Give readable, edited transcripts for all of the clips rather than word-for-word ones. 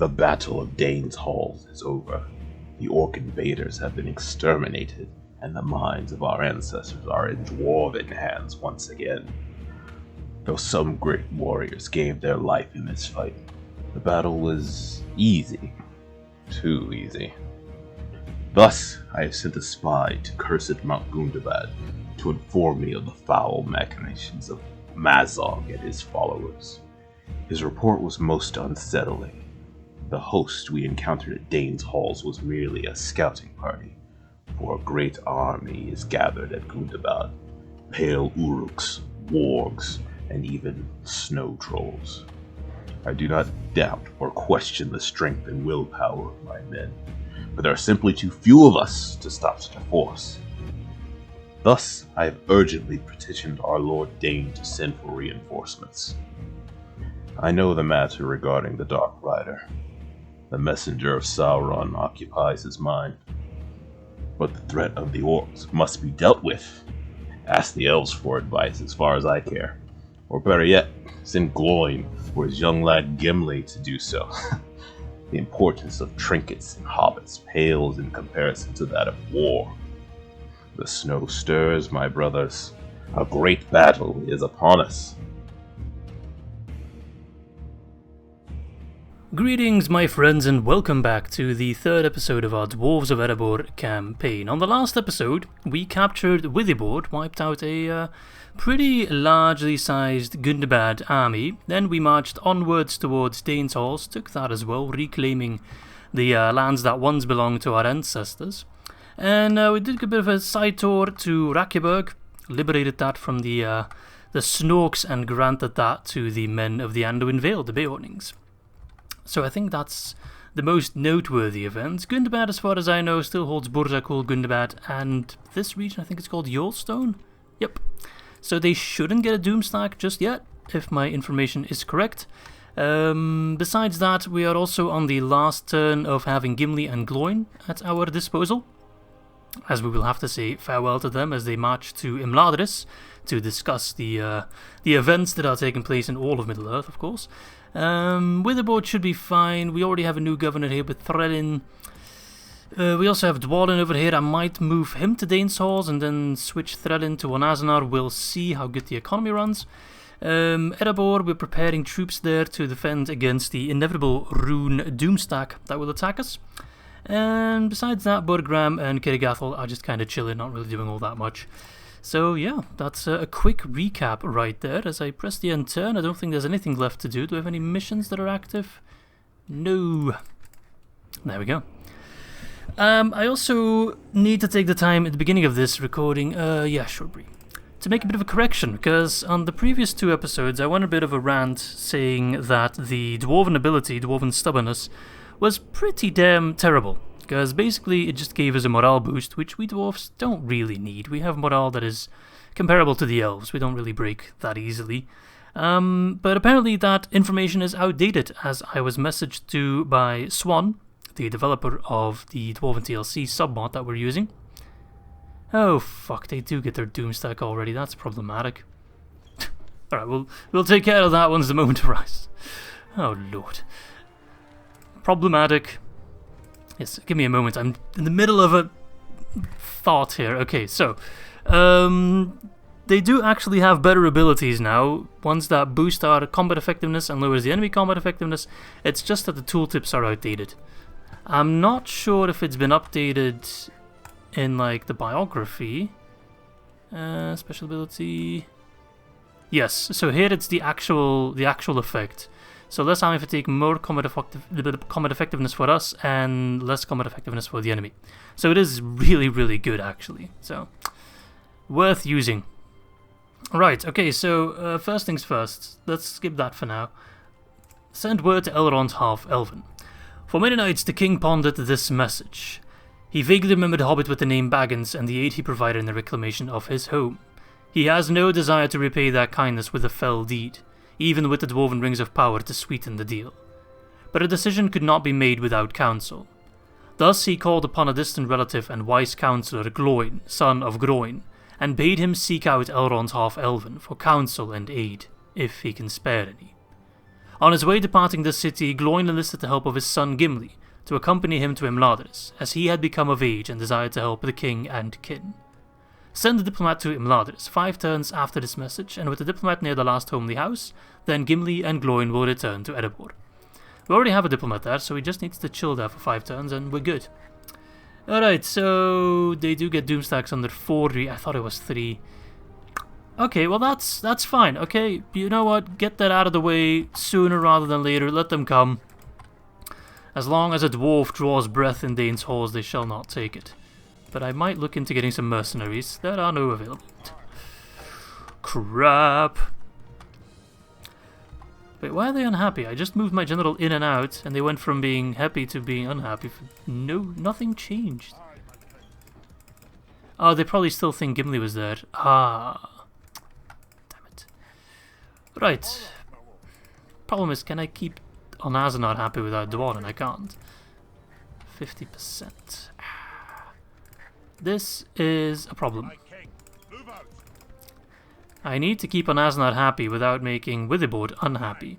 The Battle of Dains Halls is over. The orc invaders have been exterminated, and the minds of our ancestors are in dwarven hands once again. Though some great warriors gave their life in this fight, the battle was easy. Too easy. Thus, I have sent a spy to cursed Mount Gundabad to inform me of the foul machinations of Mazog and his followers. His report was most unsettling. The host we encountered at Dains Halls was merely a scouting party, for a great army is gathered at Gundabad. Pale uruks, wargs, and even snow trolls. I do not doubt or question the strength and willpower of my men, but there are simply too few of us to stop such a force. Thus, I have urgently petitioned our Lord Dain to send for reinforcements. I know the matter regarding the Dark Rider. The messenger of Sauron occupies his mind. But the threat of the orcs must be dealt with. Ask the elves for advice as far as I care. Or better yet, send Gloin or his young lad Gimli to do so. The importance of trinkets and hobbits pales in comparison to that of war. The snow stirs, my brothers. A great battle is upon us. Greetings, my friends, and welcome back to the third episode of our Dwarves of Erebor campaign. On the last episode, we captured Withyboard, wiped out a pretty largely sized Gundabad army. Then we marched onwards towards Dains Halls, took that as well, reclaiming the lands that once belonged to our ancestors. And we did a bit of a side tour to Rakjeberg, liberated that from the Snorks, and granted that to the men of the Anduin Vale, the Beornings. So I think that's the most noteworthy event. Gundabad, as far as I know, still holds Burzakul Gundabad, and this region, I think it's called Yolstone? Yep. So they shouldn't get a Doomstack just yet, if my information is correct. Besides that, we are also on the last turn of having Gimli and Gloin at our disposal, as we will have to say farewell to them as they march to Imladris to discuss the events that are taking place in all of Middle-earth, of course. Witherboard should be fine. We already have a new governor here with Threlin. We also have Dwalin over here. I might move him to Dains Halls and then switch Threlin to Onazanar. We'll see how good the economy runs. Erebor, we're preparing troops there to defend against the inevitable Rune Doomstack that will attack us. And besides that, Burgram and Kirigathol are just kind of chilling, not really doing all that much. So yeah, that's a quick recap right there. As I press the end turn, I don't think there's anything left to do. Do we have any missions that are active? No. There we go. I also need to take the time at the beginning of this recording, to make a bit of a correction, because on the previous two episodes I went a bit of a rant saying that the Dwarven ability, Dwarven Stubbornness, was pretty damn terrible. Because basically it just gave us a morale boost, which we dwarves don't really need. We have morale that is comparable to the elves. We don't really break that easily. But apparently that information is outdated, as I was messaged to by Swan, the developer of the Dwarven TLC submod that we're using. Oh fuck, they do get their Doomstack already. That's problematic. Alright, we'll take care of that once the moment arrives. Oh lord. Problematic. Yes, give me a moment. I'm in the middle of a thought here. Okay, so they do actually have better abilities now, ones that boost our combat effectiveness and lowers the enemy combat effectiveness. It's just that the tooltips are outdated. I'm not sure if it's been updated in like the biography. Special ability. Yes, so here it's the actual effect. So less army fatigue, more combat effectiveness for us, and less combat effectiveness for the enemy. So it is really, really good, actually. So, worth using. Right, okay, so first things first. Let's skip that for now. Send word to Elrond Half-Elven. For many nights the king pondered this message. He vaguely remembered a hobbit with the name Baggins and the aid he provided in the reclamation of his home. He has no desire to repay that kindness with a fell deed, even with the dwarven rings of power to sweeten the deal. But a decision could not be made without counsel. Thus he called upon a distant relative and wise counsellor Gloin, son of Groin, and bade him seek out Elrond Half-Elven for counsel and aid, if he can spare any. On his way departing the city, Gloin enlisted the help of his son Gimli to accompany him to Imladris, as he had become of age and desired to help the king and kin. Send the diplomat to Imladris 5 turns after this message, and with the diplomat near the last homely house, then Gimli and Gloin will return to Erebor. We already have a diplomat there, so he just needs to chill there for 5 turns and we're good. Alright, so they do get doomstacks under 4. I thought it was 3. Okay, well that's fine. Okay, you know what? Get that out of the way sooner rather than later. Let them come. As long as a dwarf draws breath in Dains Halls, they shall not take it. But I might look into getting some mercenaries. There are no available. Crap. Wait, why are they unhappy? I just moved my general in and out, and they went from being happy to being unhappy. Nothing changed. Oh, they probably still think Gimli was there. Ah. Damn it. Right. Problem is, can I keep Onazanar happy without Dwarven? I can't. 50%. This is a problem. I need to keep Onazanar happy without making Witherboard unhappy.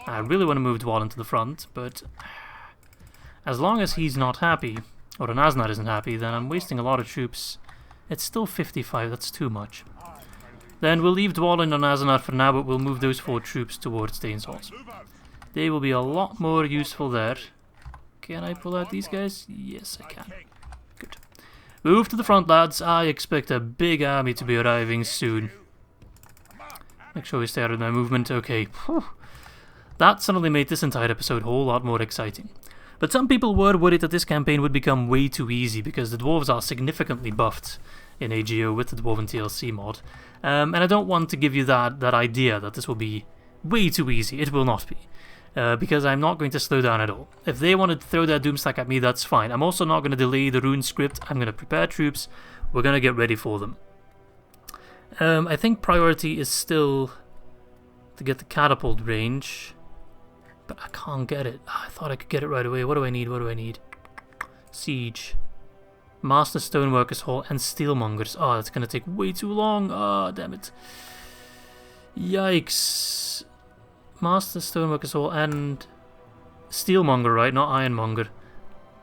I really want to move Dwalin to the front, but as long as he's not happy, or Onazanar isn't happy, then I'm wasting a lot of troops. It's still 55, that's too much. Then we'll leave Dwalin and Onazanar for now, but we'll move those 4 troops towards Dains Halls. They will be a lot more useful there. Can I pull out these guys? Yes, I can. Good. Move to the front, lads. I expect a big army to be arriving soon. Make sure we stay out of my movement. Okay. Whew. That suddenly made this entire episode a whole lot more exciting. But some people were worried that this campaign would become way too easy because the dwarves are significantly buffed in AGO with the Dwarven TLC mod. And I don't want to give you that idea that this will be way too easy. It will not be. Because I'm not going to slow down at all. If they want to throw their doomstack at me, that's fine. I'm also not going to delay the rune script. I'm going to prepare troops. We're going to get ready for them. I think priority is still to get the catapult range. But I can't get it. I thought I could get it right away. What do I need? What do I need? Siege. Master Stoneworkers Hall and Steelmongers. Oh, that's going to take way too long. Oh, damn it. Yikes. Master Stoneworkers Hall and Steelmonger, right? Not Ironmonger.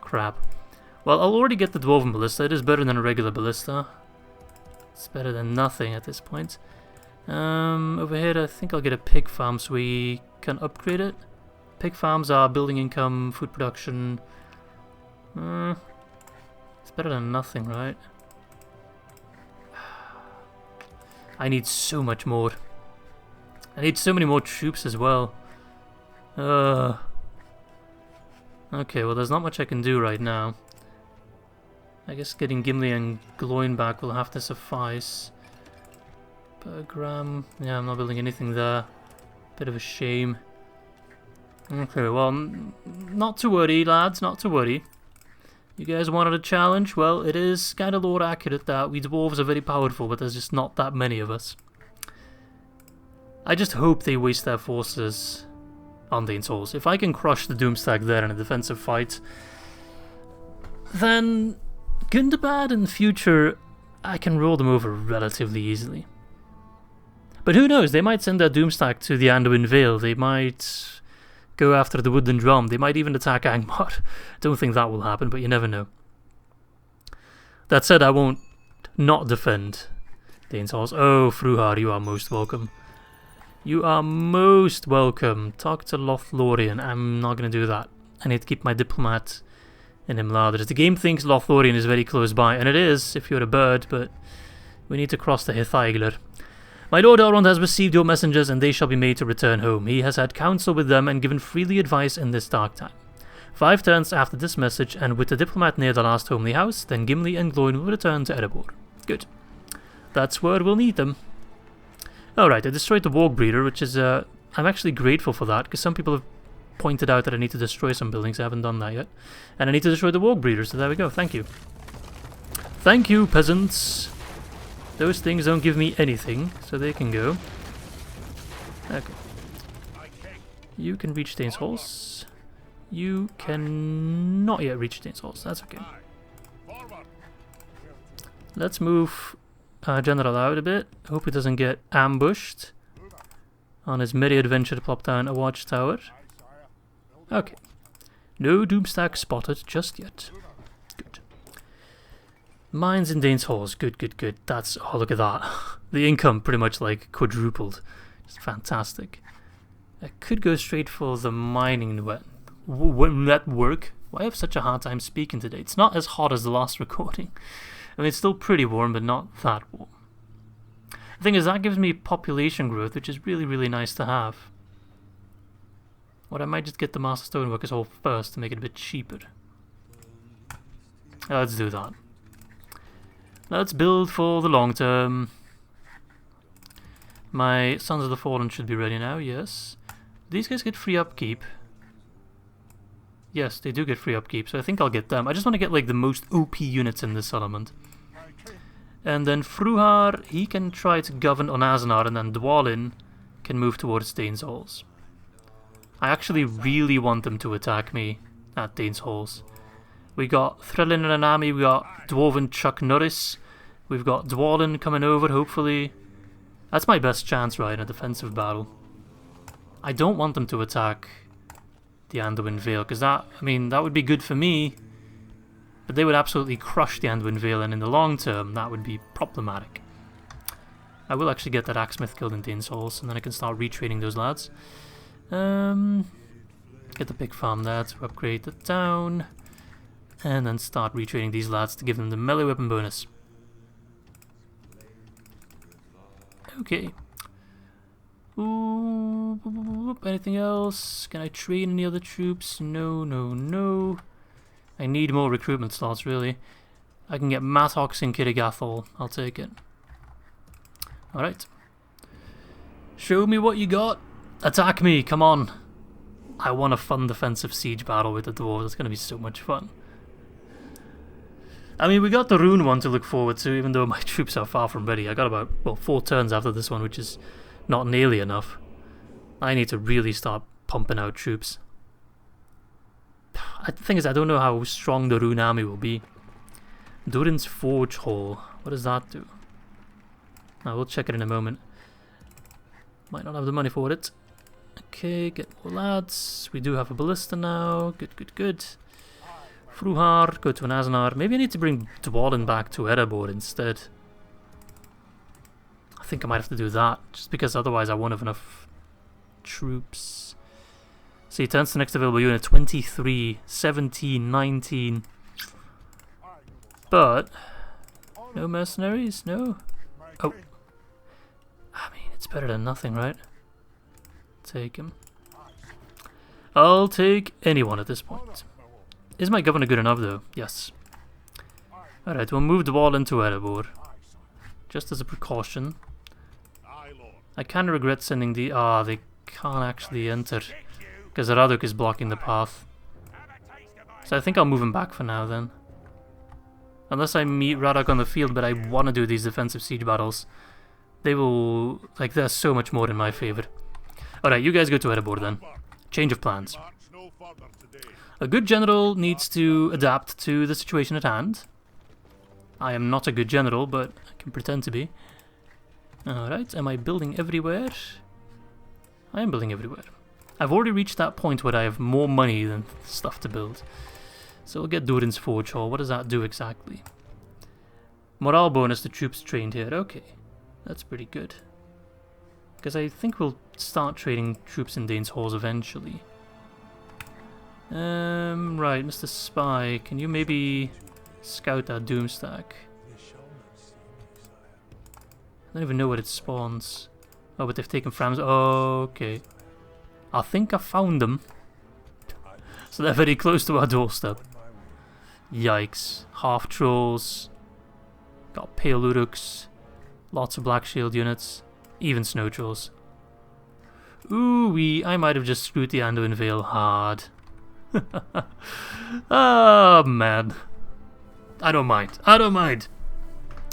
Crap. Well, I'll already get the Dwarven Ballista. It is better than a regular Ballista. It's better than nothing at this point. Over here, I think I'll get a pig farm so we can upgrade it. Pig farms are building income, food production. It's better than nothing, right? I need so much more. I need so many more troops as well. Okay, well there's not much I can do right now. I guess getting Gimli and Gloin back will have to suffice. Bergram, yeah, I'm not building anything there. Bit of a shame. Okay, well, not to worry, lads, not to worry. You guys wanted a challenge? Well, it is kind of lore accurate that we dwarves are very powerful, but there's just not that many of us. I just hope they waste their forces on Dains Halls. If I can crush the Doomstack there in a defensive fight, then Gundabad in the future, I can roll them over relatively easily. But who knows, they might send their Doomstack to the Anduin Vale, they might go after the Woodland Drum, they might even attack Angmar. Don't think that will happen, but you never know. That said, I won't not defend Dains Halls. Oh, Fruhar, you are most welcome. You are most welcome. Talk to Lothlorien. I'm not going to do that. I need to keep my diplomat in Imladris. The game thinks Lothlorien is very close by, and it is if you're a bird, but we need to cross the Hithaigler. My lord Elrond has received your messengers, and they shall be made to return home. He has had counsel with them and given freely advice in this dark time. 5 turns after this message, and with the diplomat near the last homely house, then Gimli and Gloin will return to Erebor. Good. That's where we'll need them. Alright, I destroyed the Warg Breeder, which is, I'm actually grateful for that, because some people have pointed out that I need to destroy some buildings. I haven't done that yet. And I need to destroy the Warg Breeder, so there we go. Thank you. Thank you, peasants. Those things don't give me anything, so they can go. Okay. You can reach Dains Halls. You can not yet reach Dains Halls. That's okay. Let's move General out a bit. Hope he doesn't get ambushed. on his merry adventure to plop down a watchtower. Okay. No doomstack spotted just yet. Good. Mines in Dains Halls. Good, good, good. That's... Oh, look at that. The income pretty much like quadrupled. It's fantastic. I could go straight for the mining network. Why I have such a hard time speaking today? It's not as hot as the last recording. I mean, it's still pretty warm, but not that warm. The thing is, that gives me population growth, which is really, really nice to have. What I might just get the Master Stoneworkers Hall first to make it a bit cheaper. Let's do that. Let's build for the long term. My Sons of the Fallen should be ready now, yes. These guys get free upkeep. Yes, they do get free upkeep, so I think I'll get them. I just want to get like the most OP units in this settlement. And then Fruhar, he can try to govern on Azanar, and then Dwalin can move towards Dains Halls. I actually really want them to attack me at Dains Halls. We got Thrillin and an army, we got Dwarven Chuck Norris, we've got Dwalin coming over, hopefully. That's my best chance, right, in a defensive battle. I don't want them to attack the Anduin Vale, because that, I mean, that would be good for me, but they would absolutely crush the Anduin Vale, and in the long term, that would be problematic. I will actually get that Axsmith killed in Dains Halls, and then I can start retraining those lads. Get the big farm there to upgrade the town, and then start retraining these lads to give them the melee weapon bonus. Okay. Ooh, anything else? Can I train any other troops? No, no, no. I need more recruitment slots, really. I can get Mattox in Kirrigathol. I'll take it. Alright. Show me what you got. Attack me, come on. I want a fun defensive siege battle with the dwarves. It's going to be so much fun. I mean, we got the rune one to look forward to, even though my troops are far from ready. I got about, well, 4 turns after this one, which is not nearly enough. I need to really start pumping out troops. The thing is, I don't know how strong the rune army will be. Durin's Forge Hall. What does that do? I will check it in a moment. Might not have the money for it. Okay, get more lads. We do have a ballista now. Good, good, good. Fruhar, go to an Azanar. Maybe I need to bring Dwalin back to Erebor instead. I think I might have to do that, just because otherwise I won't have enough troops. See, turns to next available unit, 23, 17, 19. But, no mercenaries, no? Oh. I mean, it's better than nothing, right? Take him. I'll take anyone at this point. Is my governor good enough, though? Yes. Alright, we'll move the wall into Erebor. Just as a precaution. I kind of regret sending the... Ah, they can't actually enter. Because Raduk is blocking the path. So I think I'll move him back for now, then. Unless I meet Raduk on the field, but I want to do these defensive siege battles. They will... Like, they're so much more in my favor. Alright, you guys go to Erebor, then. Change of plans. A good general needs to adapt to the situation at hand. I am not a good general, but I can pretend to be. Alright, am I building everywhere? I am building everywhere. I've already reached that point where I have more money than stuff to build. So we'll get Durin's Forge Hall. What does that do exactly? Morale bonus to troops trained here. Okay, that's pretty good. Because I think we'll start trading troops in Dains Halls eventually. Right, Mr. Spy, can you maybe scout that Doomstack? I don't even know where it spawns. Oh, but they've taken Frams. Oh, okay. I think I found them. So they're very close to our doorstep. Yikes. Half trolls. Got pale uruks. Lots of black shield units. Even snow trolls. Ooh, I might have just screwed the Anduin Vale hard. Oh man. I don't mind. I don't mind.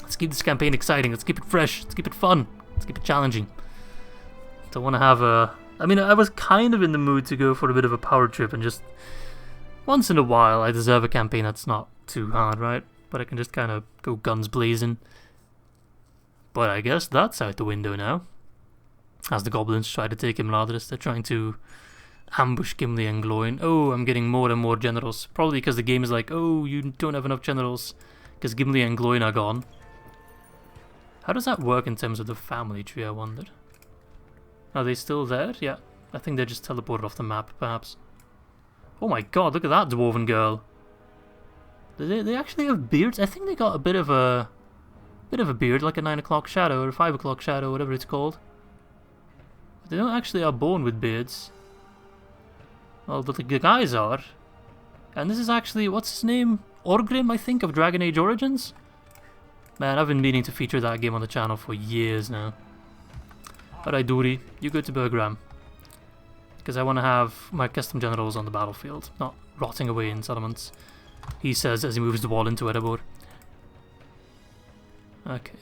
Let's keep this campaign exciting. Let's keep it fresh. Let's keep it fun. Let's keep it challenging. Don't want to have a... I mean, I was kind of in the mood to go for a bit of a power trip and just... Once in a while, I deserve a campaign that's not too hard, right? But I can just kind of go guns blazing. But I guess that's out the window now. As the goblins try to take him, Ladris, they're trying to ambush Gimli and Gloin. Oh, I'm getting more and more generals. Probably because the game is like, oh, you don't have enough generals because Gimli and Gloin are gone. How does that work in terms of the family tree, I wonder? Are they still there? Yeah, I think they're just teleported off the map, perhaps. Oh my god, look at that dwarven girl. Do they actually have beards? I think they got a bit of a beard, like a 9 o'clock shadow or a 5 o'clock shadow, whatever it's called. But they don't actually are born with beards. Well, but the guys are. And this is actually, what's his name? Orgrim, I think, of Dragon Age Origins? Man, I've been meaning to feature that game on the channel for years now. Alright, Duri, you go to Bergram. Because I want to have my custom generals on the battlefield, not rotting away in settlements. He says as he moves the wall into Erebor. Okay.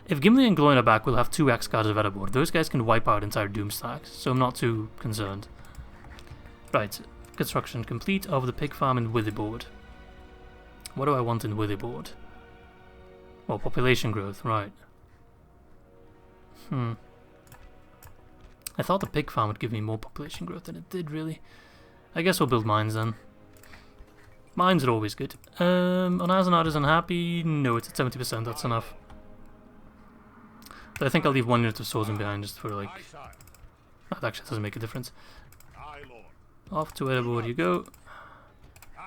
If Gimli and Gloin are back, we'll have 2 X-Guards of Erebor. Those guys can wipe out entire Doom stacks, so I'm not too concerned. Right, construction complete of the pig farm in Witherboard. What do I want in Witherboard? Well, population growth, right. I thought the pig farm would give me more population growth than it did, really. I guess we'll build mines then. Mines are always good. On Azenar is unhappy. No, it's at 70%, that's enough. But I think I'll leave 1 unit of swordsmen behind just for like... That actually doesn't make a difference. Off to Erebor you go.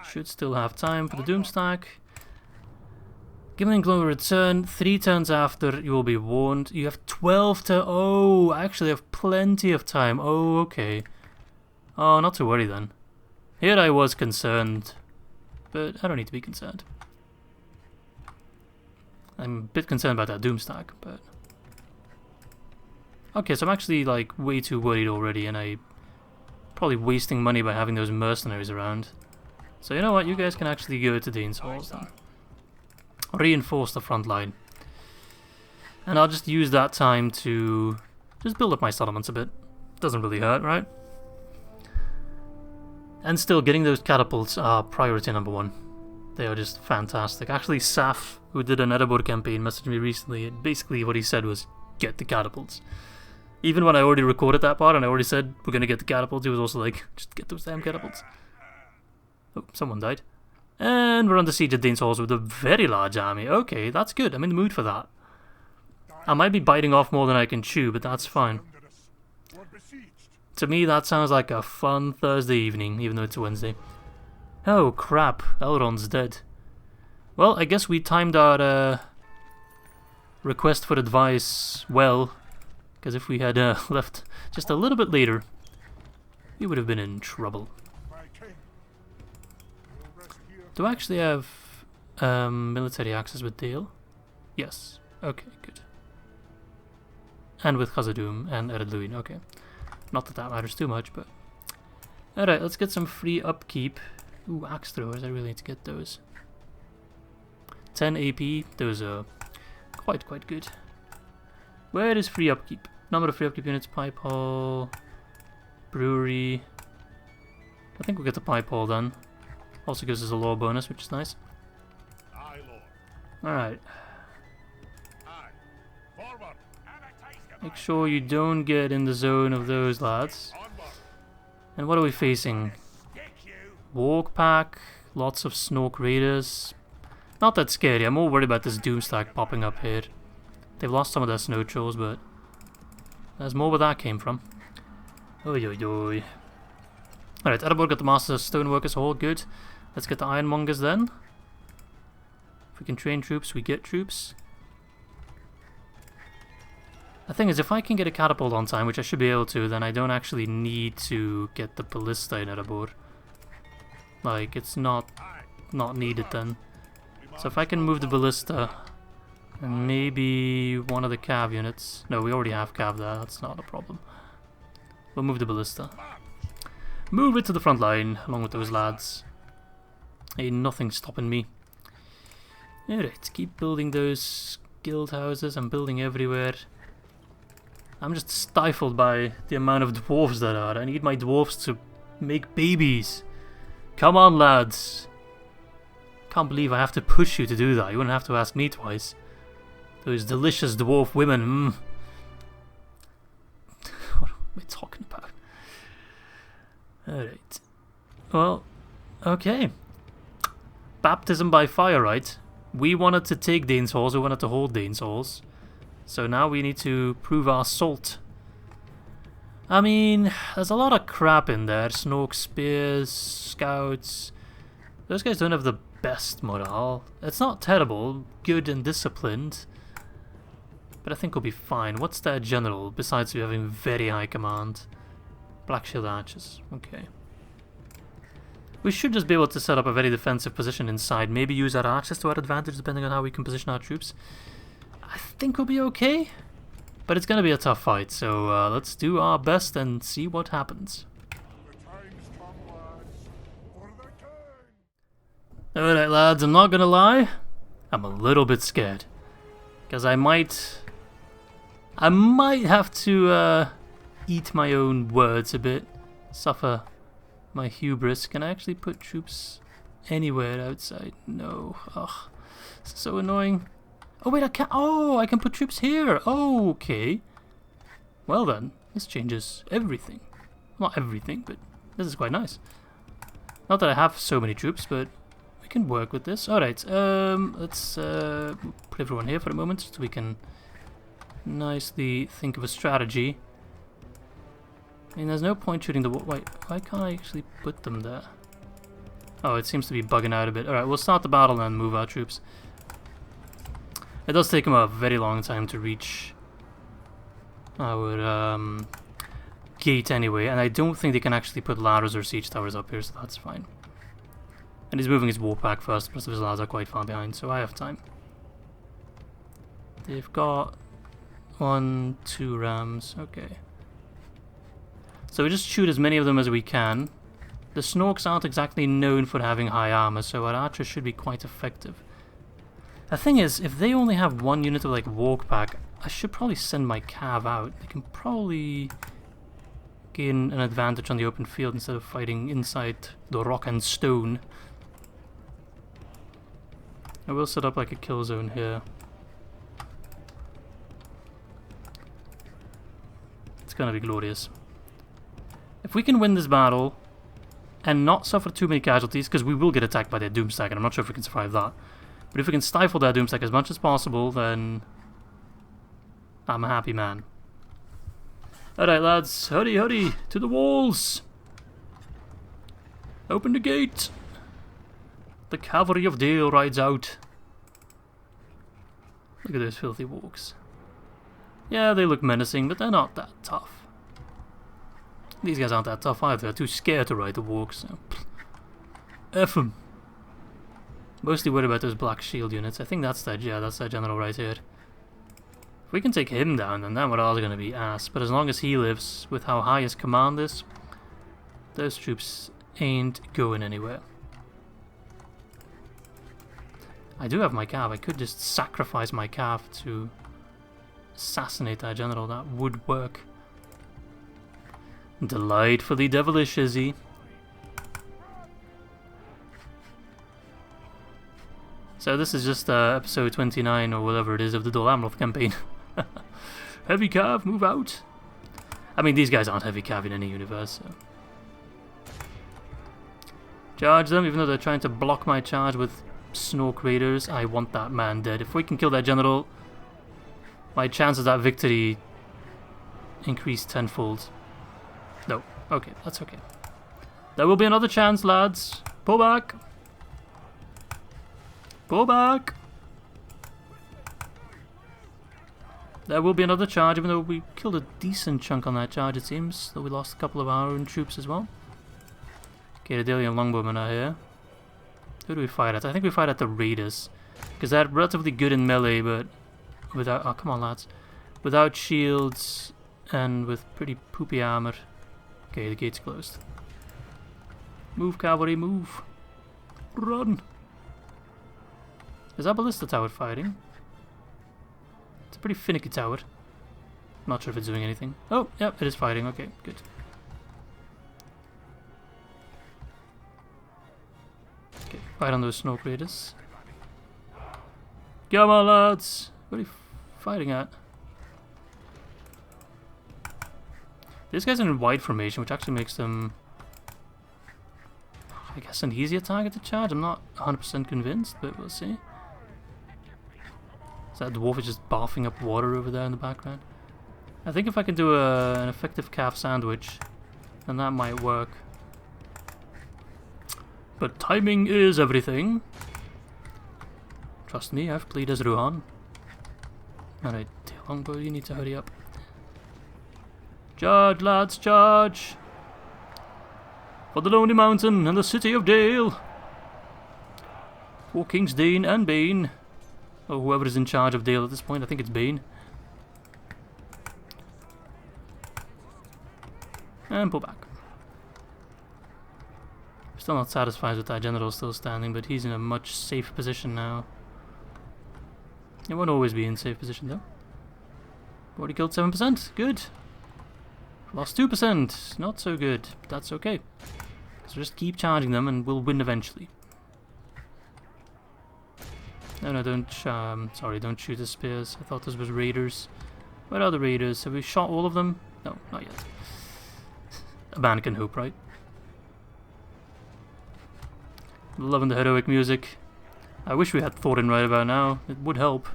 Should still have time for the Doomstack. Gimli and Gloin will return. 3 turns after, you will be warned. You have 12 to... Oh, I actually have plenty of time. Oh, okay. Oh, not to worry then. Here I was concerned. But I don't need to be concerned. I'm a bit concerned about that Doomstack, but... Okay, so I'm actually like way too worried already, and I'm probably wasting money by having those mercenaries around. So you know what, you guys can actually go to Dains Halls then. Reinforce the front line. And I'll just use that time to just build up my settlements a bit. Doesn't really hurt, right? And still, getting those catapults are priority number 1. They are just fantastic. Actually, Saf, who did an Erebor campaign, messaged me recently, and basically what he said was, get the catapults. Even when I already recorded that part and I already said, we're gonna get the catapults, he was also like, just get those damn catapults. Oh, someone died. And we're under siege at Dains Halls with a very large army. Okay, that's good. I'm in the mood for that. I might be biting off more than I can chew, but that's fine. To me, that sounds like a fun Thursday evening, even though it's a Wednesday. Oh, crap. Elrond's dead. Well, I guess we timed our request for advice well, because if we had left just a little bit later, we would have been in trouble. Do I actually have military access with Dale? Yes. Okay, good. And with Khazad-dûm and Eredluin, okay. Not that that matters too much, but... Alright, let's get some free upkeep. Ooh, axe throwers, I really need to get those. 10 AP, those are quite good. Where is free upkeep? Number of free upkeep units, pipe hall, brewery. I think we'll get the pipe hall done. Also gives us a law bonus, which is nice. Alright. Make sure you don't get in the zone of those lads. And what are we facing? Warg pack, lots of Snork raiders. Not that scary, I'm more worried about this Doomstack popping up here. They've lost some of their snow trolls, but there's more where that came from. Oi oi oi. Alright, Erebor got the Masters Stoneworkers all good. Let's get the Ironmongers then. If we can train troops, we get troops. The thing is, if I can get a catapult on time, which I should be able to, then I don't actually need to get the ballista in Erebor. Like, it's not needed then. So if I can move the ballista, and maybe one of the cav units. No, we already have cav there, that's not a problem. We'll move the ballista. Move it to the front line, along with those lads. Ain't nothing stopping me. Alright, keep building those guild houses. I'm building everywhere. I'm just stifled by the amount of dwarves that are. I need my dwarves to make babies. Come on, lads. Can't believe I have to push you to do that. You wouldn't have to ask me twice. Those delicious dwarf women. Well, okay. Baptism by fire, right? We wanted to take Dains Halls, we wanted to hold Dains Halls. So now we need to prove our salt. I mean, there's a lot of crap in there. Snork spears, scouts. Those guys don't have the best morale. It's not terrible, good and disciplined. But I think we'll be fine. What's their general, besides having very high command? Black Shield Archers, okay. We should just be able to set up a very defensive position inside. Maybe use our archers to our advantage depending on how we can position our troops. I think we'll be okay. But it's going to be a tough fight, so let's do our best and see what happens. Alright lads, I'm not going to lie. I'm a little bit scared. Because I might have to eat my own words a bit. Suffer my hubris. Can I actually put troops anywhere outside? No. Ugh. This is so annoying. Oh wait, I can't. Oh, I can put troops here. Oh, okay. Well then, this changes everything. Not everything, but this is quite nice. Not that I have so many troops, but we can work with this. Alright, let's put everyone here for a moment so we can nicely think of a strategy. I mean, there's no point shooting the wall. Wait, why can't I actually put them there? Oh, it seems to be bugging out a bit. Alright, we'll start the battle and move our troops. It does take them a very long time to reach our gate anyway, and I don't think they can actually put ladders or siege towers up here, so that's fine. And he's moving his war pack first, the rest of his lads are quite far behind, so I have time. They've got 1, 2 rams, okay. So we just shoot as many of them as we can. The Snorks aren't exactly known for having high armor, so our archers should be quite effective. The thing is, if they only have 1 unit of like warg pack, I should probably send my cav out. They can probably gain an advantage on the open field instead of fighting inside the rock and stone. I will set up like a kill zone here. It's gonna be glorious. If we can win this battle and not suffer too many casualties, because we will get attacked by their Doomstack, and I'm not sure if we can survive that. But if we can stifle their Doomstack as much as possible, then I'm a happy man. Alright lads, hurry, hurry, to the walls! Open the gate! The cavalry of Dale rides out. Look at those filthy wargs. Yeah, they look menacing, but they're not that tough. These guys aren't that tough either, they're too scared to ride the wargs, so F them. Mostly worried about those black shield units. I think that's their, yeah, that's their general right here. If we can take him down, then that morale's gonna be ass. But as long as he lives with how high his command is, those troops ain't going anywhere. I do have my cav. I could just sacrifice my cav to assassinate that general. That would work. Delightfully devilish, Izzy. So this is just episode 29 or whatever it is of the Dol Amroth campaign. Heavy cav, move out. I mean, these guys aren't heavy cav in any universe, so. Charge them, even though they're trying to block my charge with Snork Raiders. I want that man dead. If we can kill that general, my chances at victory increase tenfold. No, okay, that's okay. There will be another chance, lads. Pull back. Pull back! There will be another charge, even though we killed a decent chunk on that charge, it seems. Though we lost a couple of our own troops as well. Okay, the Delian Longbowmen are here. Who do we fight at? I think we fight at the Raiders. Because they're relatively good in melee, but without... Oh, come on, lads. Without shields and with pretty poopy armor. Okay, the gate's closed. Move, cavalry, move. Run! Is that ballista tower fighting? It's a pretty finicky tower. Not sure if it's doing anything. Oh, yep, it is fighting. Okay, good. Okay, fight on those Snork Raiders. Come on, lads! What are you fighting at? This guy's in wide formation, which actually makes them I guess an easier target to charge. I'm not 100% convinced, but we'll see. Is that dwarf is just barfing up water over there in the background? I think if I can do an effective calf sandwich, then that might work. But timing is everything. Trust me, I've played as Ruhan. Alright, Longbow, you need to hurry up. Charge, lads, charge! For the Lonely Mountain and the City of Dale! For Kings Dain and Bane. Or whoever is in charge of Dale at this point, I think it's Bane. And pull back. Still not satisfied with that general still standing, but he's in a much safer position now. He won't always be in safe position though. Already killed 7%, good. Lost 2%, not so good, but that's okay. So just keep charging them and we'll win eventually. No, don't, sorry, don't shoot the spears. I thought this was raiders. Where are the raiders? Have we shot all of them? No, not yet. A man can hope, right? Loving the heroic music. I wish we had Thorin right about now. It would help.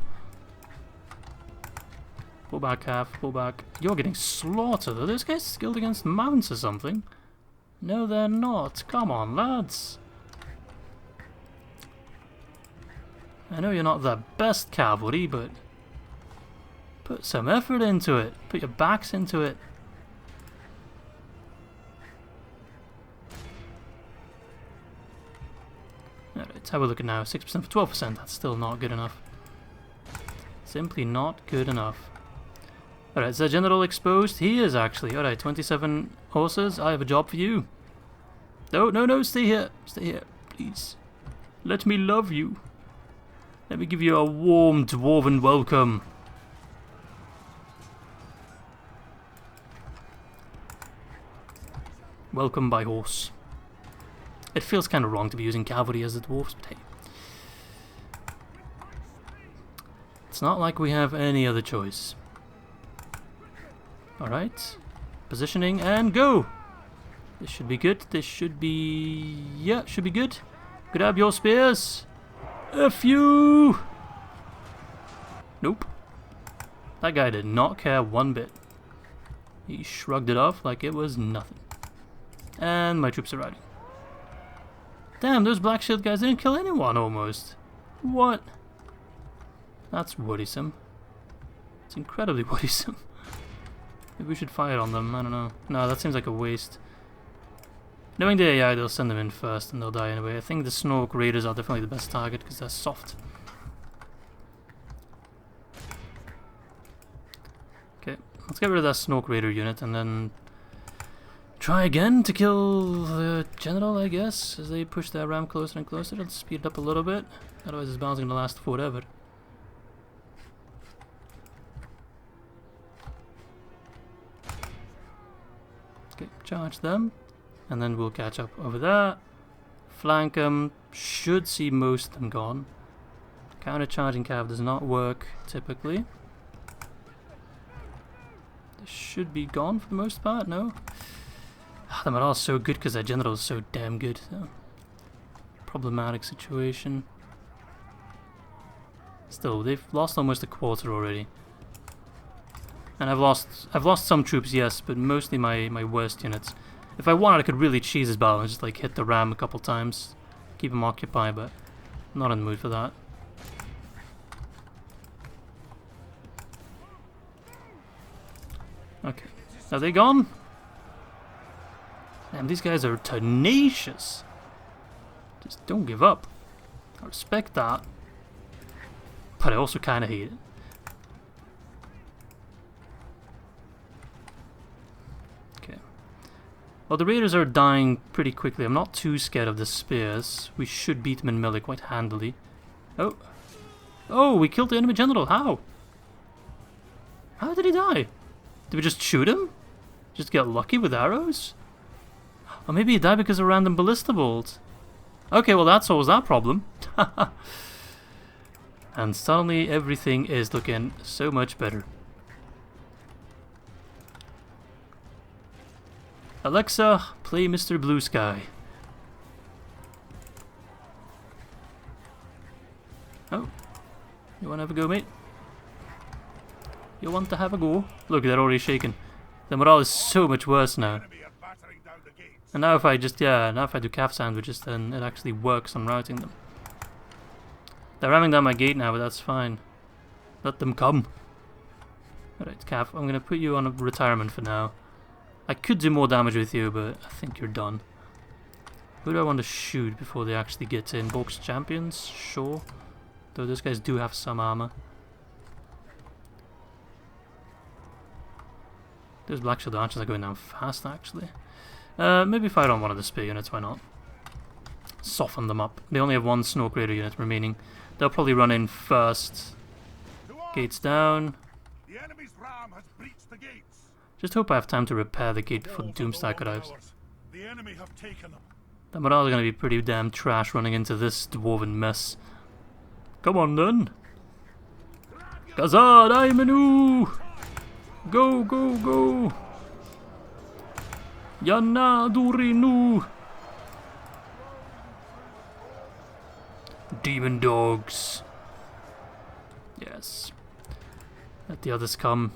Pull back, half. Pull back. You're getting slaughtered. Are those guys skilled against mounts or something? No, they're not. Come on, lads. I know you're not the best cavalry, but put some effort into it. Put your backs into it. Alright, let's have a look at now. 6% for 12%. That's still not good enough. Simply not good enough. Alright, is the general exposed? He is actually. Alright, 27 horses. I have a job for you. No, stay here. Stay here, please. Let me love you. Let me give you a warm dwarven welcome. Welcome by horse. It feels kind of wrong to be using cavalry as the dwarves, but hey. It's not like we have any other choice. Alright. Positioning and go! This should be good. This should be... yeah, should be good. Grab your spears. A few! Nope. That guy did not care one bit. He shrugged it off like it was nothing. And my troops are riding. Damn, those black shield guys didn't kill anyone almost. What? That's worrisome. It's incredibly worrisome. Maybe we should fire on them, I don't know. No, that seems like a waste. Knowing the AI, they'll send them in first and they'll die anyway. I think the Snork Raiders are definitely the best target because they're soft. Okay, let's get rid of that Snork Raider unit and then try again to kill the general, I guess, as they push their ram closer and closer. Let's speed it up a little bit, otherwise this battle's gonna last forever. Okay, charge them, and then we'll catch up over there. Flank them, should see most of them gone. Counter-charging cav does not work, typically. They should be gone for the most part, no? The morale's so good because their general is so damn good. So. Problematic situation. Still, they've lost almost a quarter already. And I've lost some troops, yes, but mostly my worst units. If I wanted, I could really cheese this battle and just like hit the ram a couple times, keep them occupied, but I'm not in the mood for that. Okay, are they gone? Damn, these guys are tenacious. Just don't give up. I respect that. But I also kind of hate it. Okay. Well, the raiders are dying pretty quickly. I'm not too scared of the spears. We should beat them in melee quite handily. Oh. Oh, we killed the enemy general. How? How did he die? Did we just shoot him? Just get lucky with arrows? Or maybe he died because of a random ballista bolt. Okay, well that solves that problem. And suddenly everything is looking so much better. Alexa, play Mr. Blue Sky. want to have a go, mate? You want to have a go? Look, they're already shaking. The morale is so much worse now. And now if I just, now if I do calf sandwiches, then it actually works on routing them. They're ramming down my gate now, but that's fine. Let them come. Alright, calf, I'm going to put you on a retirement for now. I could do more damage with you, but I think you're done. Who do I want to shoot before they actually get in? Box champions? Sure. Though those guys do have some armor. Those Black Shield archers are going down fast, actually. Maybe fire on one of the spear units, why not? Soften them up. They only have one Snow Crater unit remaining. They'll probably run in first. Gates down. The enemy's ram has breached the gates. Just hope I have time to repair the gate before the Doomstack arrives. The enemy have taken them. The morale is going to be pretty damn trash running into this dwarven mess. Come on then. Kazad Aimenu! Go, go, go! Yana Durinu! Demon dogs. Yes. Let the others come.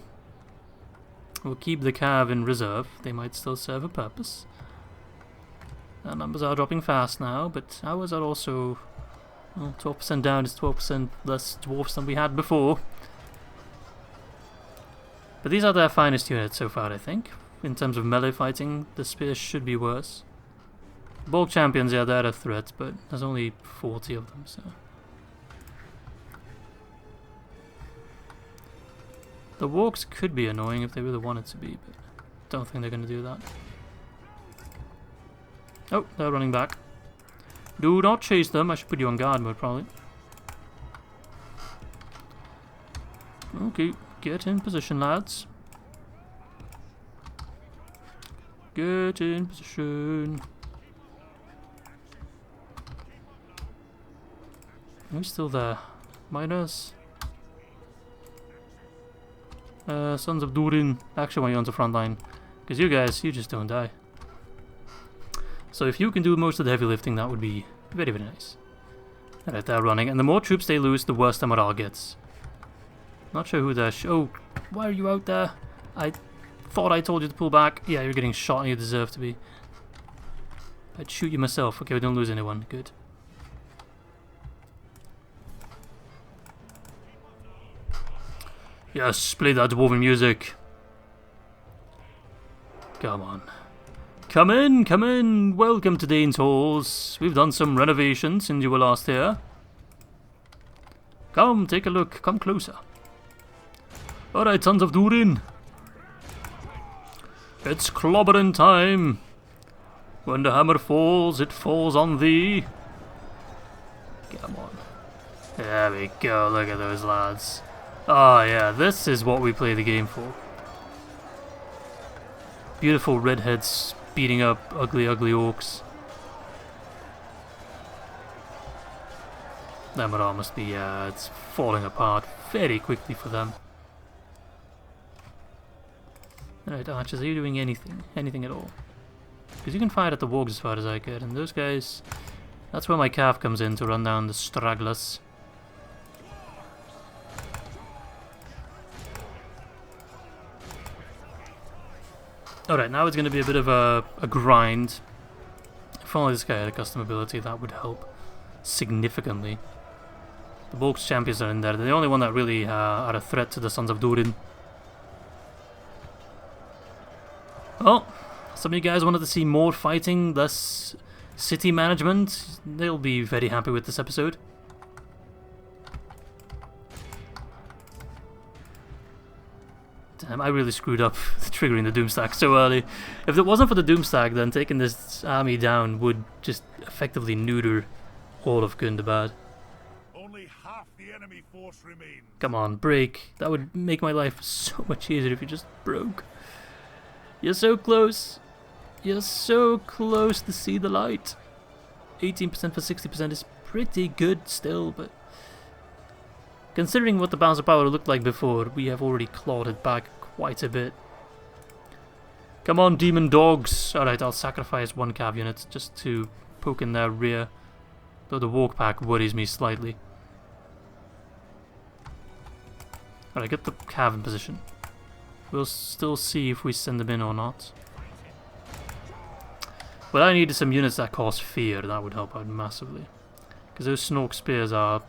We'll keep the cav in reserve. They might still serve a purpose. Our numbers are dropping fast now, but ours are also... Well, 12% down is 12% less dwarfs than we had before. But these are their finest units so far, I think. In terms of melee fighting, the spears should be worse. Bulk champions, yeah, they're a threat, but there's only 40 of them, so... The wargs could be annoying if they really wanted to be, but don't think they're going to do that. Oh, they're running back. Do not chase them. I should put you on guard mode, probably. Okay, get in position, lads. Get in position. Who's still there? Miners? Sons of Durin. Actually, want you on the front line. Because you guys, you just don't die. So if you can do most of the heavy lifting, that would be very, very nice. Alright, they're running. And the more troops they lose, the worse the morale gets. Not sure who they're... Oh, why are you out there? I thought I told you to pull back. Yeah, you're getting shot and you deserve to be. I'd shoot you myself. Okay, we don't lose anyone. Good. Yes, play that dwarven music. Come on. Come in, come in. Welcome to Dains Halls. We've done some renovations since you were last here. Come, take a look. Come closer. Alright, sons of Durin. It's clobbering time. When the hammer falls, it falls on thee. Come on. There we go. Look at those lads. Oh yeah, this is what we play the game for. Beautiful redheads beating up ugly, ugly orcs. That morale must be, it's falling apart very quickly for them. Alright, archers, are you doing anything? Anything at all? Because you can fire at the wargs as far as I could, and those guys... That's where my calf comes in to run down the stragglers. Alright, now it's going to be a bit of a grind. If only this guy had a custom ability, that would help significantly. The Bulks champions are in there. They're the only one that really are a threat to the Sons of Durin. Well, some of you guys wanted to see more fighting, less city management. They'll be very happy with this episode. Damn, I really screwed up triggering the Doomstack so early. If it wasn't for the Doomstack, then taking this army down would just effectively neuter all of Gundabad. Only half the enemy force remains. Come on, break. That would make my life so much easier if you just broke. You're so close. You're so close to see the light. 18% for 60% is pretty good still, but... Considering what the balance of power looked like before, we have already clawed it back quite a bit. Come on, demon dogs! Alright, I'll sacrifice one cav unit just to poke in their rear. Though the walk pack worries me slightly. Alright, get the cav in position. We'll still see if we send them in or not. But I needed some units that cause fear. That would help out massively. Because those Snork spears are...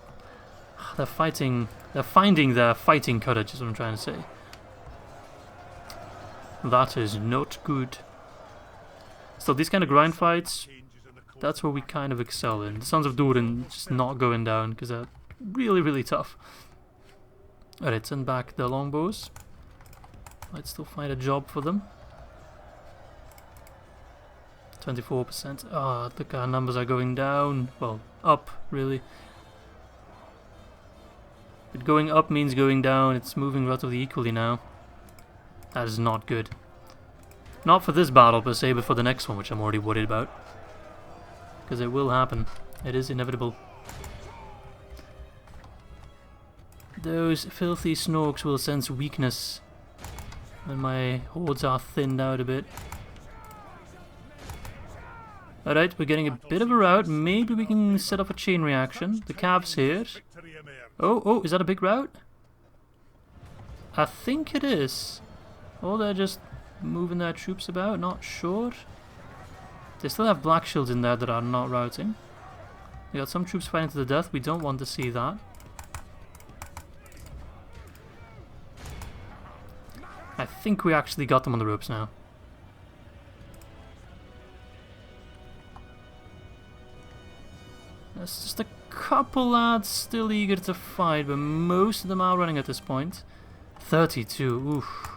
They're fighting... They're finding their fighting courage is what I'm trying to say. That is not good. So these kind of grind fights, that's where we kind of excel in. The Sons of Durin just not going down because they're really, really tough. Alright, send back the longbows. Might still find a job for them. 24%. Ah, look, our numbers are going down. Well, up, really. But going up means going down. It's moving relatively equally now. That is not good. Not for this battle per se, but for the next one, which I'm already worried about. Because it will happen. It is inevitable. Those filthy Snorks will sense weakness when my hordes are thinned out a bit. Alright, we're getting a bit of a rout. Maybe we can set up a chain reaction. The cav's here. Oh, is that a big rout? I think it is. Oh, they're just moving their troops about, not sure. They still have black shields in there that are not routing. They got some troops fighting to the death. We don't want to see that. I think we actually got them on the ropes now. There's just a couple lads still eager to fight, but most of them are running at this point. 32, oof.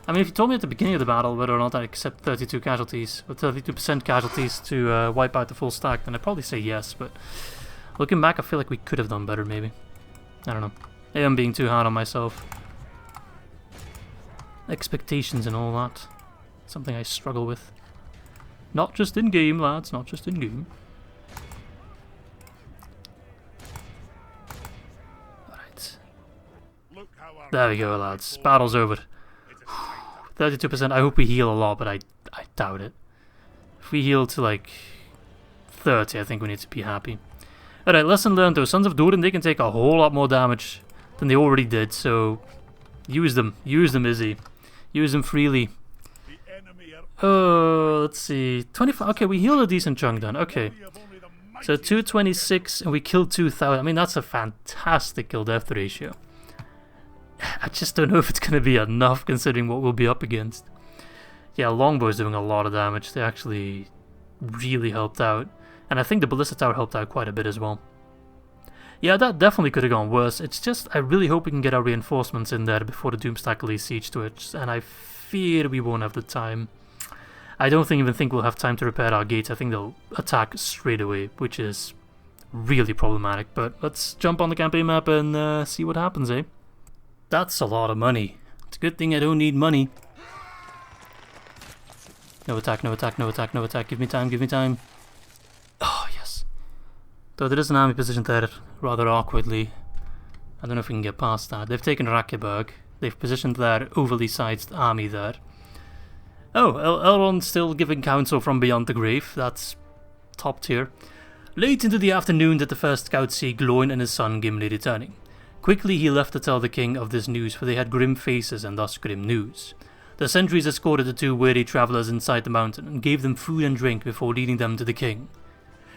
I mean, if you told me at the beginning of the battle whether or not I'd accept 32 casualties, or 32% casualties to wipe out the full stack, then I'd probably say yes, but looking back, I feel like we could have done better, maybe. I don't know. Maybe I'm being too hard on myself. Expectations and all that. Something I struggle with. Not just in-game, lads, not just in-game. Alright. There we go, lads. Battle's over. 32%. I hope we heal a lot, but I doubt it. If we heal to like 30, I think we need to be happy. Alright, lesson learned though. Sons of Durin, they can take a whole lot more damage than they already did, so use them. Use them, Izzy. Use them freely. Oh, let's see. 25. Okay, we healed a decent chunk then. Okay. So 226 and we killed 2,000. I mean, that's a fantastic kill-death ratio. I just don't know if it's going to be enough considering what we'll be up against. Yeah, Longbow's doing a lot of damage. They actually really helped out. And I think the Ballista Tower helped out quite a bit as well. Yeah, that definitely could have gone worse. It's just, I really hope we can get our reinforcements in there before the Doomstack lays siege to it. And I fear we won't have the time. I don't even think we'll have time to repair our gates. I think they'll attack straight away, which is really problematic. But let's jump on the campaign map and see what happens, eh? That's a lot of money. It's a good thing I don't need money. No attack, no attack, no attack, no attack. Give me time, give me time. Oh, yes. Though there is an army position there, rather awkwardly. I don't know if we can get past that. They've taken Rakeberg. They've positioned their overly sized army there. Oh, Elrond's still giving counsel from beyond the grave. That's top tier. Late into the afternoon did the first scout see Gloin and his son Gimli returning. Quickly he left to tell the king of this news, for they had grim faces and thus grim news. The sentries escorted the two weary travellers inside the mountain and gave them food and drink before leading them to the king.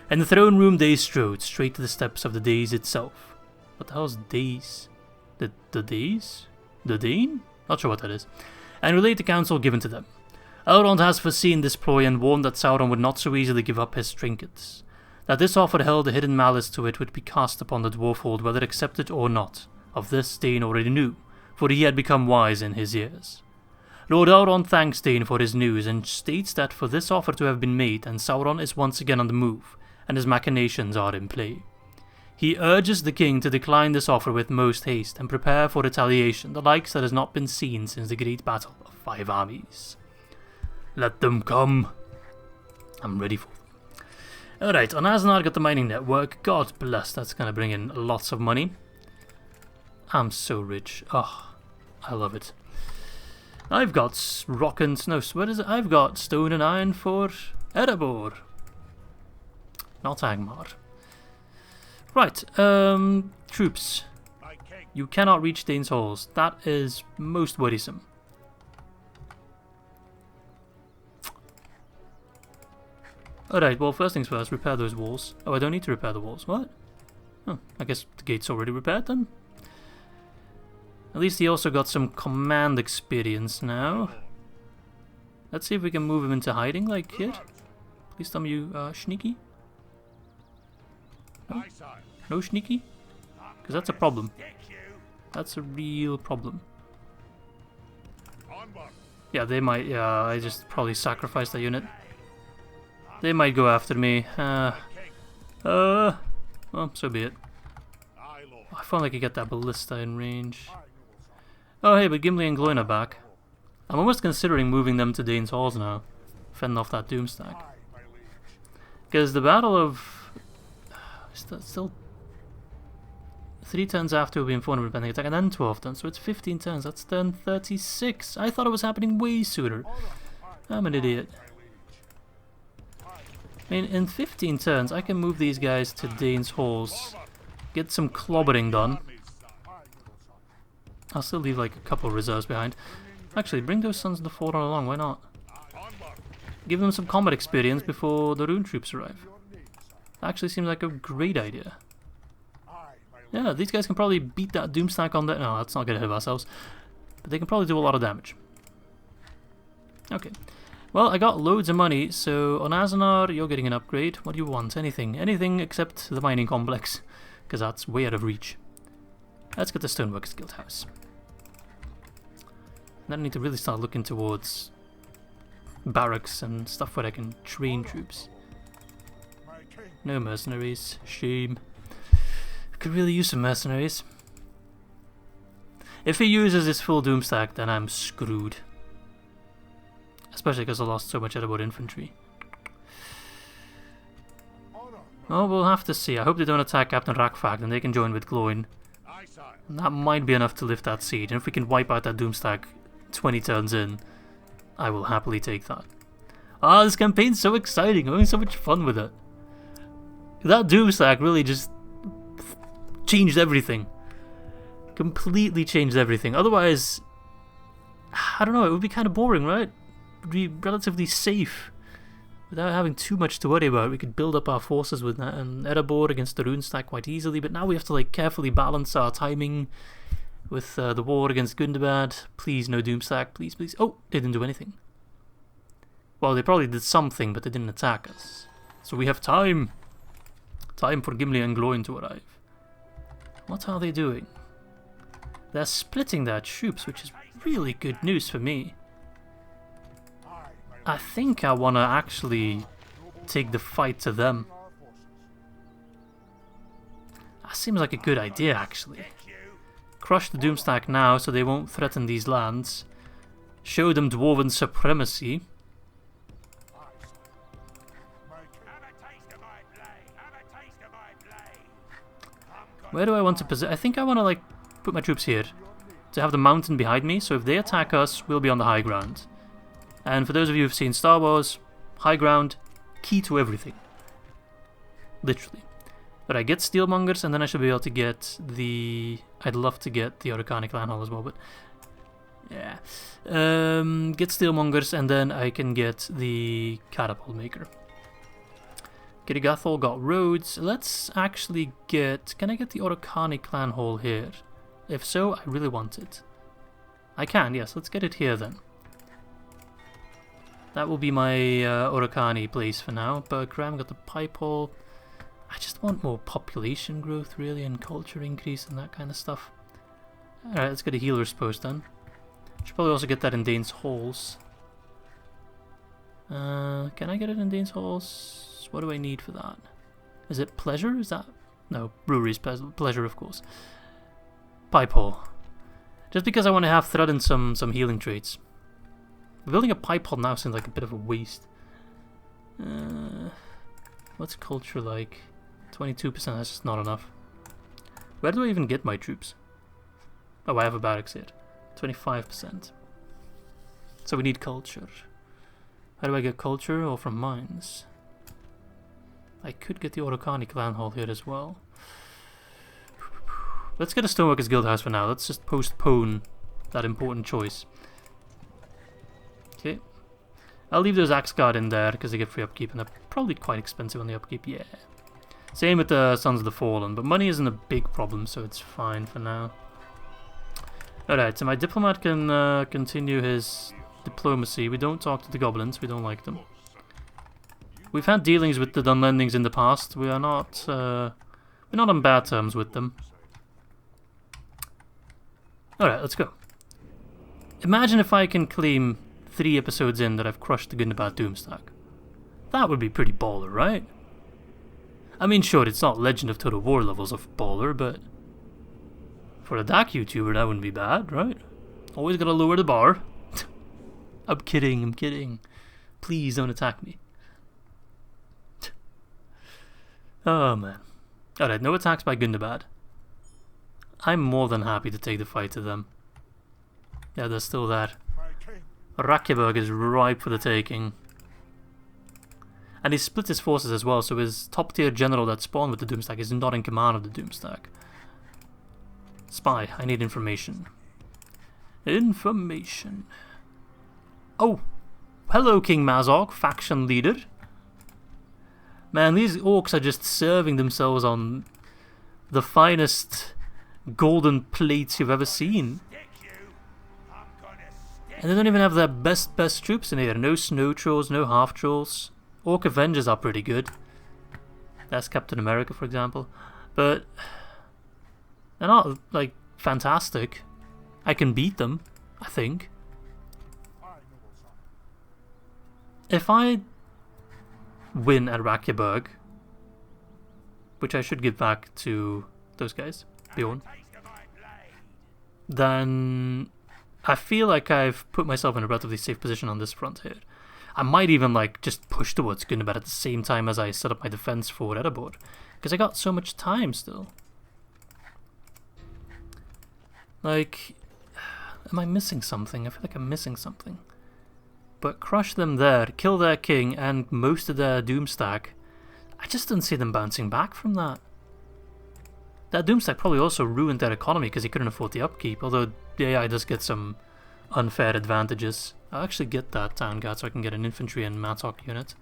In the throne room they strode, straight to the steps of the Dains itself. What the hell's Dains? The Dains? The Dain? Not sure what that is. And relayed the counsel given to them. Elrond has foreseen this ploy and warned that Sauron would not so easily give up his trinkets. That this offer held a hidden malice to it would be cast upon the dwarfhold whether accepted or not. Of this Dain already knew, for he had become wise in his years. Lord Elrond thanks Dain for his news and states that for this offer to have been made and Sauron is once again on the move, and his machinations are in play. He urges the king to decline this offer with most haste and prepare for retaliation, the likes that has not been seen since the great battle of 5 armies. Let them come. I'm ready for them. Alright, on Asnar got the mining network. God bless, that's gonna bring in lots of money. I'm so rich. Oh, I love it. I've got rock and no, what is it? I've got stone and iron for Erebor. Not Angmar. Right, troops. You cannot reach Dains Halls. That is most worrisome. Alright, well, first things first, repair those walls. Oh, I don't need to repair the walls. What? Oh, I guess the gate's already repaired then. At least he also got some command experience now. Let's see if we can move him into hiding like here. Please tell me you sneaky. No, no sneaky? Because that's a problem. That's a real problem. Yeah, they might. Yeah, I just probably sacrificed the unit. They might go after me. Well, so be it. I felt like I get that ballista in range. Oh, hey, but Gimli and Gloin are back. I'm almost considering moving them to Dains Halls now, fending off that Doomstack. Because the battle of... still 3 turns after we'll be informed of pending attack, and then 12 turns, so it's 15 turns. That's turn 36. I thought it was happening way sooner. I'm an idiot. I mean, in 15 turns, I can move these guys to Dains Halls, get some clobbering done. I'll still leave like a couple of reserves behind. Actually, bring those Sons of the Fallen along, why not? Give them some combat experience before the Rune troops arrive. That actually seems like a great idea. Yeah, these guys can probably beat that Doomstack on the... No, let's not get ahead of ourselves. But they can probably do a lot of damage. Okay. Well, I got loads of money, so on Azanar, you're getting an upgrade. What do you want? Anything. Anything except the mining complex, because that's way out of reach. Let's get the Stoneworkers Guild house. Then I need to really start looking towards barracks and stuff where I can train troops. No mercenaries. Shame. Could really use some mercenaries. If he uses his full Doomstack, then I'm screwed. Especially because I lost so much Erebor infantry. Oh, we'll have to see. I hope they don't attack Captain Rakfag, then they can join with Gloin. And that might be enough to lift that siege. And if we can wipe out that Doomstack 20 turns in, I will happily take that. Ah, this campaign's so exciting. I'm having so much fun with it. That Doomstack really just changed everything. Completely changed everything. Otherwise, I don't know, it would be kind of boring, right? It would be relatively safe. Without having too much to worry about, we could build up our forces with that and Erebor against the Rune stack quite easily, but now we have to like carefully balance our timing with the war against Gundabad. Please, no Doomstack, please, please. Oh, they didn't do anything. Well, they probably did something, but they didn't attack us. So we have time. Time for Gimli and Gloin to arrive. What are they doing? They're splitting their troops, which is really good news for me. I think I want to actually take the fight to them. That seems like a good idea, actually. Crush the Doomstack now so they won't threaten these lands. Show them Dwarven supremacy. Where do I want to position? I think I want to like put my troops here to have the mountain behind me, so if they attack us, we'll be on the high ground. And for those of you who've seen Star Wars, high ground, key to everything. Literally. But I get Steelmongers, and then I should be able to get the... I'd love to get the Urukani Clan Hall as well, but... yeah. Get Steelmongers, and then I can get the Catapult Maker. Kirigathol got roads. Let's actually get... Can I get the Urukani Clan Hall here? If so, I really want it. I can, yes. Let's get it here then. That will be my Urukani place for now. Bergram got the Pipe Hall. I just want more population growth, really, and culture increase and that kind of stuff. Alright, let's get a healer's post then. Should probably also get that in Dains Halls. Can I get it in Dains Halls? What do I need for that? Is it pleasure? Is that... No, brewery's pleasure, of course. Pipe Hall. Just because I want to have thread in some healing traits. Building a pipe hole now seems like a bit of a waste. What's culture like? 22%, that's just not enough. Where do I even get my troops? Oh, I have a barracks here. 25%. So we need culture. How do I get culture? Or from mines? I could get the Urukani Clan Hall here as well. Let's get a Stoneworkers Guild house for now. Let's just postpone that important choice. Okay. I'll leave those Axe Guard in there because they get free upkeep and they're probably quite expensive on the upkeep, yeah. Same with the Sons of the Fallen, but money isn't a big problem, so it's fine for now. Alright, so my diplomat can continue his diplomacy. We don't talk to the goblins, we don't like them. We've had dealings with the Dunlendings in the past. We're not on bad terms with them. Alright, let's go. Imagine if I can claim 3 episodes in that I've crushed the Gundabad Doomstack. That would be pretty baller, right? I mean, sure, it's not Legend of Total War levels of baller, but for a DAC YouTuber, that wouldn't be bad, right? Always gotta lower the bar. I'm kidding, I'm kidding. Please don't attack me. Oh, man. Alright, no attacks by Gundabad. I'm more than happy to take the fight to them. Yeah, there's still that. Rakjeberg is ripe for the taking. And he split his forces as well, so his top tier general that spawned with the Doomstack is not in command of the Doomstack. Spy, I need information. Information. Oh! Hello, King Mazog, faction leader. Man, these orcs are just serving themselves on the finest golden plates you've ever seen. And they don't even have their best troops in here. No snow trolls, no half trolls. Orc Avengers are pretty good. That's Captain America, for example. But they're not, like, fantastic. I can beat them, I think. If I win at Rakjeberg, which I should give back to those guys, Bjorn, then I feel like I've put myself in a relatively safe position on this front here. I might even like just push towards Gundabad at the same time as I set up my defense for Erebor, because I got so much time still. Like, am I missing something? I feel like I'm missing something. But crush them there, kill their king and most of their Doomstack. I just don't see them bouncing back from that. That Doomstack probably also ruined their economy because he couldn't afford the upkeep, although the AI does get some unfair advantages. I'll actually get that town guard so I can get an infantry and Mazog unit.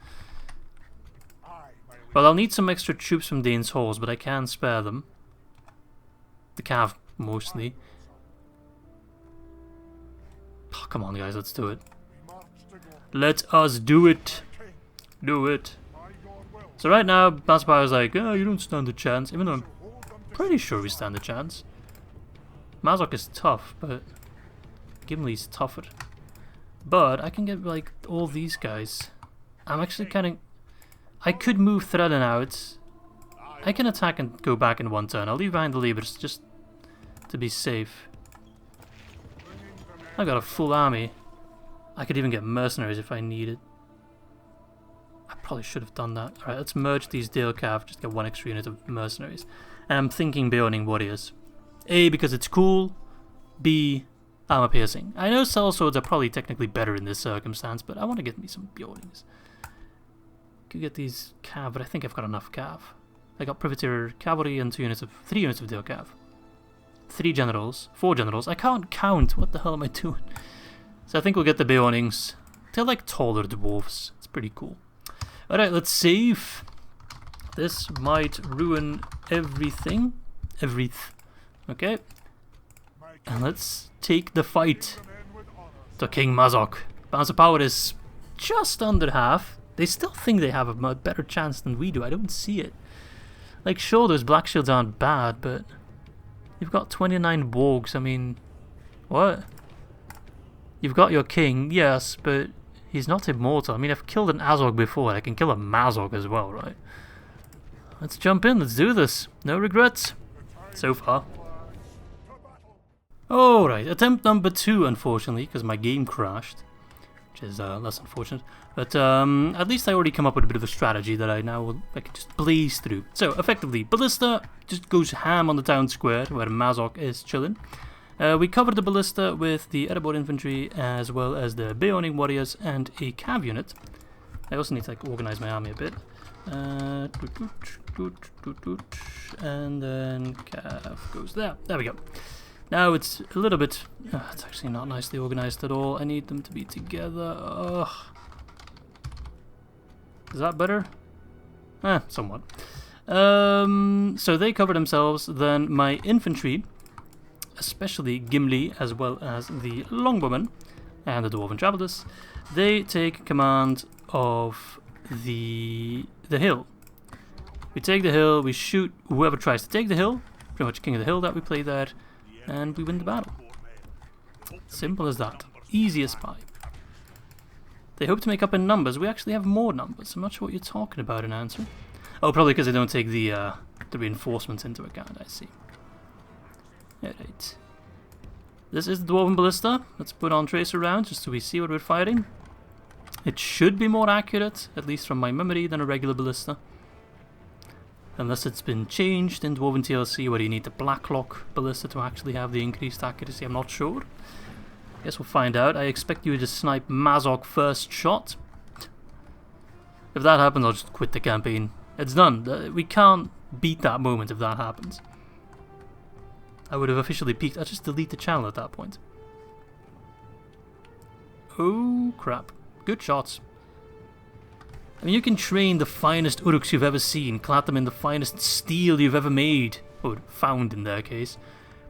Well, I'll need some extra troops from Dains Halls, but I can spare them. The cav, mostly. Oh, come on, guys, let's do it. Let us do it. Do it. So right now, Mazog is like, oh, you don't stand a chance, even though I'm pretty sure we stand a chance. Mazog is tough, but Gimli's tougher. But I can get like all these guys. I'm actually kind of... I could move Threlin out. I can attack and go back in one turn. I'll leave behind the Libers just to be safe. I've got a full army. I could even get mercenaries if I needed. I probably should have done that. Alright, let's merge these Dale Cav, just get one extra unit of mercenaries. And I'm thinking Beoning Warriors. A, because it's cool. B, armor piercing. I know sellswords are probably technically better in this circumstance, but I want to get me some Beonings. Could get these Cav, but I think I've got enough Cav. I got Privateer Cavalry and 3 units of Dale Cav. 3 generals, 4 generals. I can't count. What the hell am I doing? So I think we'll get the Beonings. They're like taller dwarves. It's pretty cool. Alright, let's save. This might ruin everything. Okay. And let's take the fight to King Mazog. Balance of power is just under half. They still think they have a better chance than we do. I don't see it. Like, sure, those black shields aren't bad, but you've got 29 wargs. I mean, what? You've got your king, yes, but he's not immortal. I mean, I've killed an Azog before. I can kill a Mazog as well, right? Let's jump in. Let's do this. No regrets. So far. Alright, attempt number 2, unfortunately, because my game crashed. Which is less unfortunate. But at least I already come up with a bit of a strategy that I can just blaze through. So, effectively, Ballista just goes ham on the town square where Mazog is chilling. We covered the Ballista with the Erebor infantry as well as the Beoning warriors and a cav unit. I also need to like organize my army a bit. And then calf goes there. There we go. Now it's a little bit... it's actually not nicely organized at all. I need them to be together. Ugh. Is that better? Somewhat. So they cover themselves. Then my infantry, especially Gimli, as well as the longbowmen and the dwarven travelers, they take command of the hill. We take the hill, we shoot whoever tries to take the hill, pretty much king of the hill that we play there, and we win the battle. Simple as that. Easy as pie. They hope to make up in numbers. We actually have more numbers. I'm not sure what you're talking about in answer. Oh, probably because they don't take the reinforcements into account, I see. Alright. This is the Dwarven Ballista. Let's put on Tracer rounds just so we see what we're fighting. It should be more accurate, at least from my memory, than a regular Ballista. Unless it's been changed in Dwarven TLC where you need the Blacklock Ballista to actually have the increased accuracy. I'm not sure. Guess we'll find out. I expect you to snipe Mazog first shot. If that happens, I'll just quit the campaign. It's done. We can't beat that moment if that happens. I would have officially peaked. I'll just delete the channel at that point. Oh crap. Good shots. I mean, you can train the finest uruks you've ever seen, clad them in the finest steel you've ever made, or found in their case.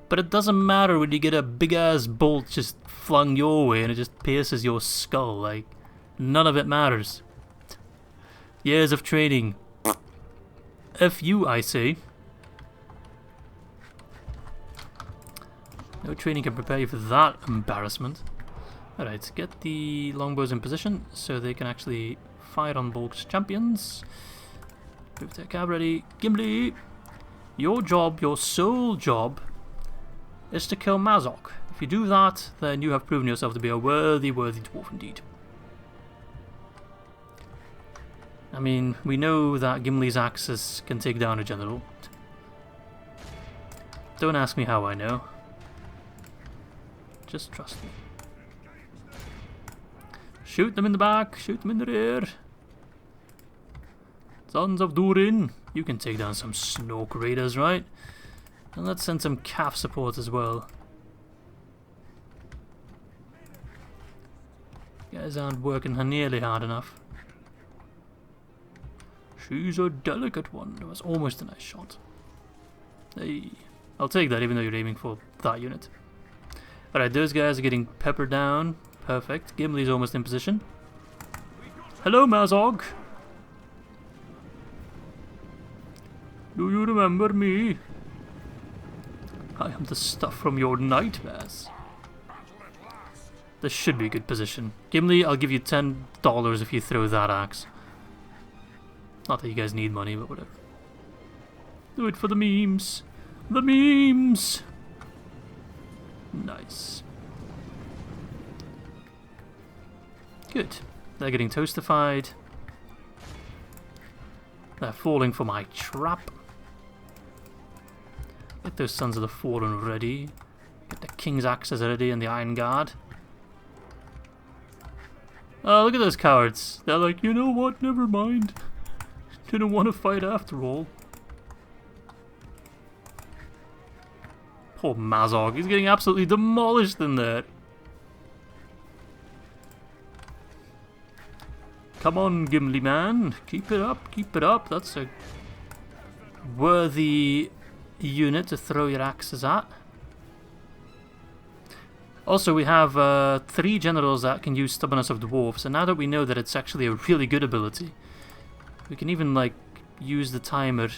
But it doesn't matter when you get a big-ass bolt just flung your way and it just pierces your skull. Like, none of it matters. Years of training. F you, I say. No training can prepare you for that embarrassment. Alright, get the longbows in position so they can actually fire on Volk's champions. Move their cab ready. Gimli, your job, your sole job, is to kill Mazog. If you do that, then you have proven yourself to be a worthy dwarf indeed. I mean, we know that Gimli's axes can take down a general. Don't ask me how I know. Just trust me. Shoot them in the back, shoot them in the rear. Sons of Durin, you can take down some Snoke Raiders, right? And let's send some calf support as well. You guys aren't working nearly hard enough. She's a delicate one. That was almost a nice shot. Hey, I'll take that even though you're aiming for that unit. Alright, those guys are getting peppered down. Perfect. Gimli's almost in position. Hello, Mazog. Do you remember me? I am the stuff from your nightmares. This should be a good position. Gimli, I'll give you $10 if you throw that axe. Not that you guys need money, but whatever. Do it for the memes. The memes! Nice. Good. They're getting toastified. They're falling for my trap. Get those Sons of the Fallen ready. Get the King's Axes ready and the Iron Guard. Oh, look at those cowards. They're like, you know what, never mind. Didn't want to fight after all. Poor Mazog, he's getting absolutely demolished in there. Come on, Gimli man, keep it up, keep it up. That's a worthy unit to throw your axes at. Also, we have 3 generals that can use Stubbornness of Dwarves, and now that we know that it's actually a really good ability, we can even, like, use the timer,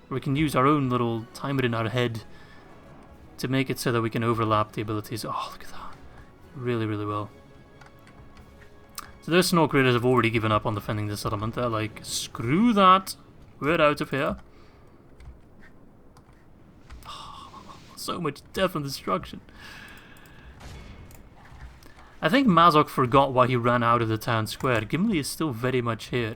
or we can use our own little timer in our head to make it so that we can overlap the abilities. Oh, look at that. Really, really well. So those Snoke Raiders have already given up on defending the settlement. They're like, screw that. We're out of here. Oh, so much death and destruction. I think Mazog forgot why he ran out of the town square. Gimli is still very much here.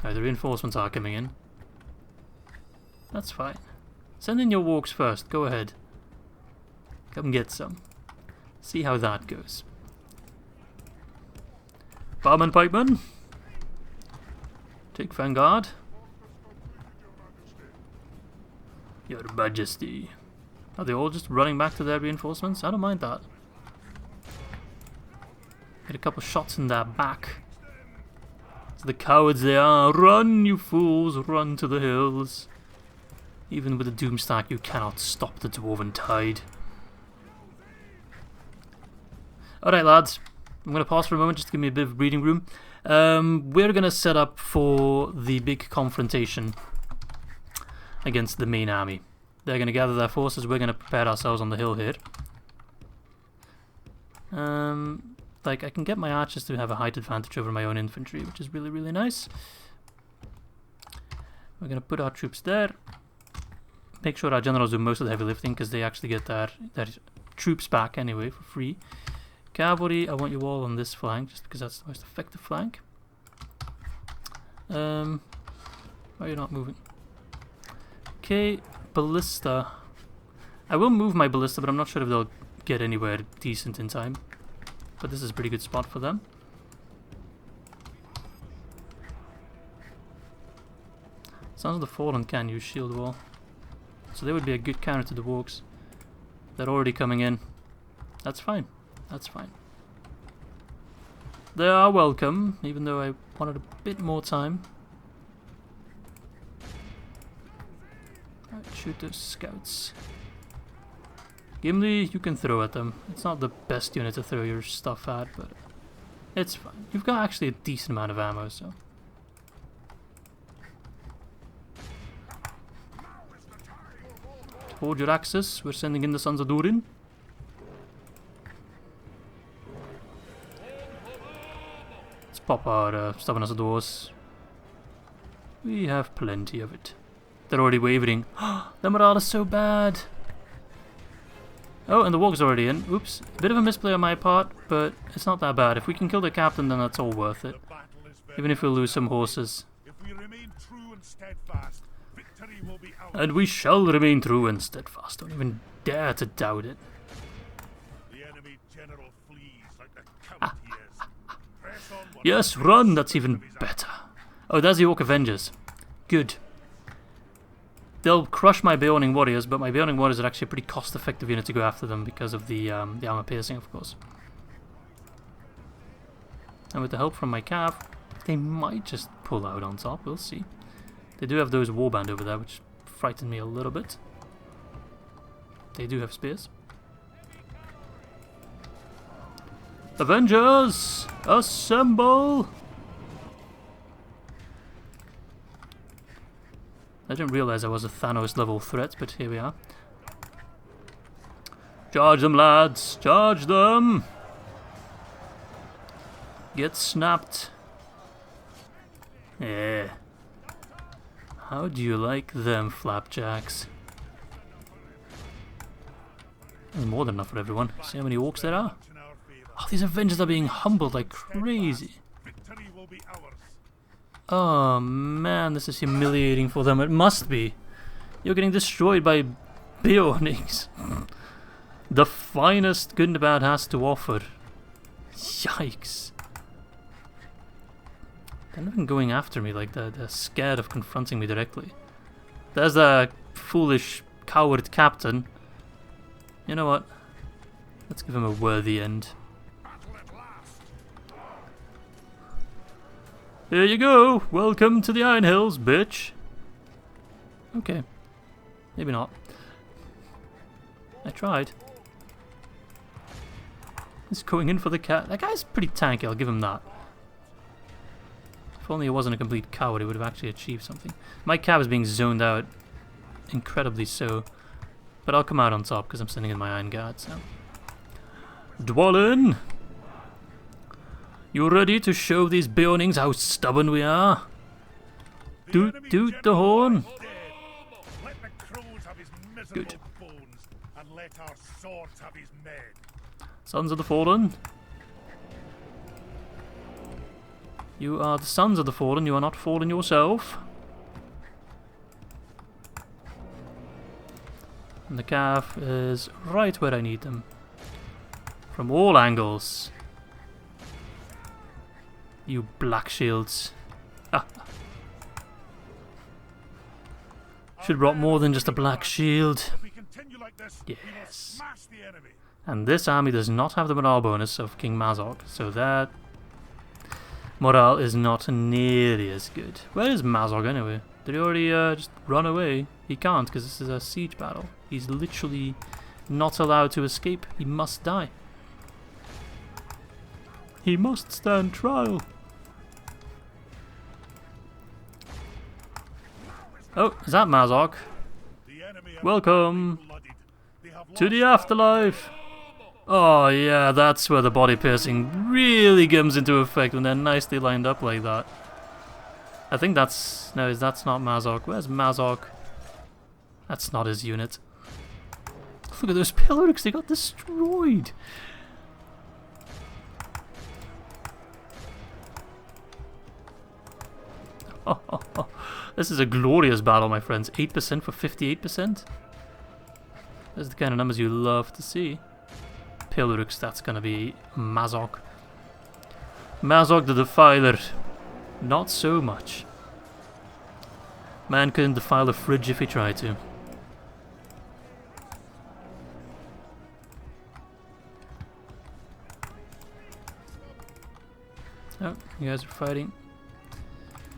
Alright, the reinforcements are coming in. That's fine. Send in your wargs first. Go ahead. Come get some. See how that goes. Barman Pikeman. Take Vanguard. Your Majesty. Are they all just running back to their reinforcements? I don't mind that. Get a couple shots in their back. It's the cowards they are. Run, you fools, run to the hills. Even with the Doomstack, you cannot stop the Dwarven tide. Alright, lads. I'm going to pause for a moment just to give me a bit of breathing room. We're going to set up for the big confrontation against the main army. They're going to gather their forces. We're going to prepare ourselves on the hill here. Like, I can get my archers to have a height advantage over my own infantry, which is really, really nice. We're going to put our troops there. Make sure our generals do most of the heavy lifting, because they actually get their troops back anyway for free. Cavalry, I want you all on this flank, just because that's the most effective flank. Why are you not moving? Okay, ballista. I will move my ballista, but I'm not sure if they'll get anywhere decent in time. But this is a pretty good spot for them. Sons of the Fallen can use shield wall, so they would be a good counter to the wargs. They're already coming in. That's fine. That's fine. They are welcome, even though I wanted a bit more time. Right, shoot those scouts. Gimli, you can throw at them. It's not the best unit to throw your stuff at, but it's fine. You've got actually a decent amount of ammo, so. Hold your axes. We're sending in the Sons of Durin. Let's pop our stubbornness of doors. We have plenty of it. They're already wavering. The morale is so bad. Oh, and the warg's already in. Oops. A bit of a misplay on my part, but it's not that bad. If we can kill the captain, then that's all worth it. Even if we lose some horses. If we remain true and steadfast, victory will be ours. And we shall remain true and steadfast. Don't even dare to doubt it. The enemy general flees like the coward he is. Press on. Yes, run! That's even better. Oh, there's the Orc Avengers. Good. They'll crush my Beorning Warriors, but my Beorning Warriors are actually a pretty cost-effective unit to go after them because of the armor piercing, of course. And with the help from my cav, they might just pull out on top, we'll see. They do have those warband over there, which frightened me a little bit. They do have spears. Avengers! Assemble! I didn't realize I was a Thanos level threat, but here we are. Charge them, lads! Charge them! Get snapped. Yeah. How do you like them, flapjacks? There's more than enough for everyone. See how many orcs there are? Oh, these Avengers are being humbled like crazy. Victory will be ours. Oh man, this is humiliating for them. It must be. You're getting destroyed by Beornings. The finest Gundabad has to offer. Yikes. They're not even going after me like that. They're scared of confronting me directly. There's the foolish coward captain. You know what? Let's give him a worthy end. Here you go! Welcome to the Iron Hills, bitch! Okay. Maybe not. I tried. He's going in for the cat. That guy's pretty tanky, I'll give him that. If only he wasn't a complete coward, he would have actually achieved something. My cav is being zoned out. Incredibly so. But I'll come out on top because I'm sending in my Iron Guard, so. Dwalin! You ready to show these Beornings how stubborn we are? Doot the horn! Let the crows have his miserable Good. bones, and let our swords have his men. Sons of the Fallen. You are the Sons of the Fallen, you are not fallen yourself. And the calf is right where I need them. From all angles. You black shields. Ah. Should have brought more than just a black shield. If we continue like this, we will Yes. smash the enemy. And this army does not have the morale bonus of King Mazog, so that morale is not nearly as good. Where is Mazog anyway? Did he already just run away? He can't because this is a siege battle. He's literally not allowed to escape. He must die. He must stand trial. Oh, is that Mazog? The enemy are Welcome bloodied. They have to lost the afterlife. Oh yeah, that's where the body piercing really comes into effect when they're nicely lined up like that. I think that's... no, that's not Mazog. Where's Mazog? That's not his unit. Look at those pillars, they got destroyed. This is a glorious battle, my friends. 8% for 58%. Those are the kind of numbers you love to see. Uruks, that's gonna be Mazog. Mazog the Defiler. Not so much. Man couldn't defile a fridge if he tried to. Oh, you guys are fighting.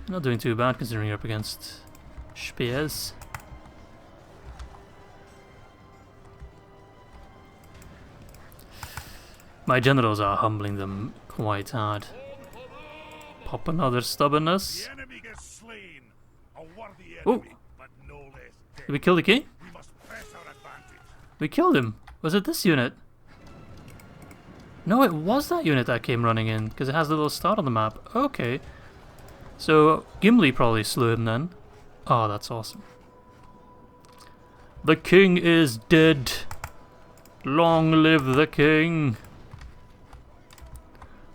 Not doing too bad considering you're up against spears. My generals are humbling them quite hard. Pop another stubbornness. The enemy gets slain. A worthy Oh. enemy, but no less dead. Did we kill the king? We must press our advantage. We killed him. Was it this unit? No, it was that unit that came running in, because it has a little star on the map. Okay. So, Gimli probably slew him then. Oh, that's awesome. The king is dead. Long live the king.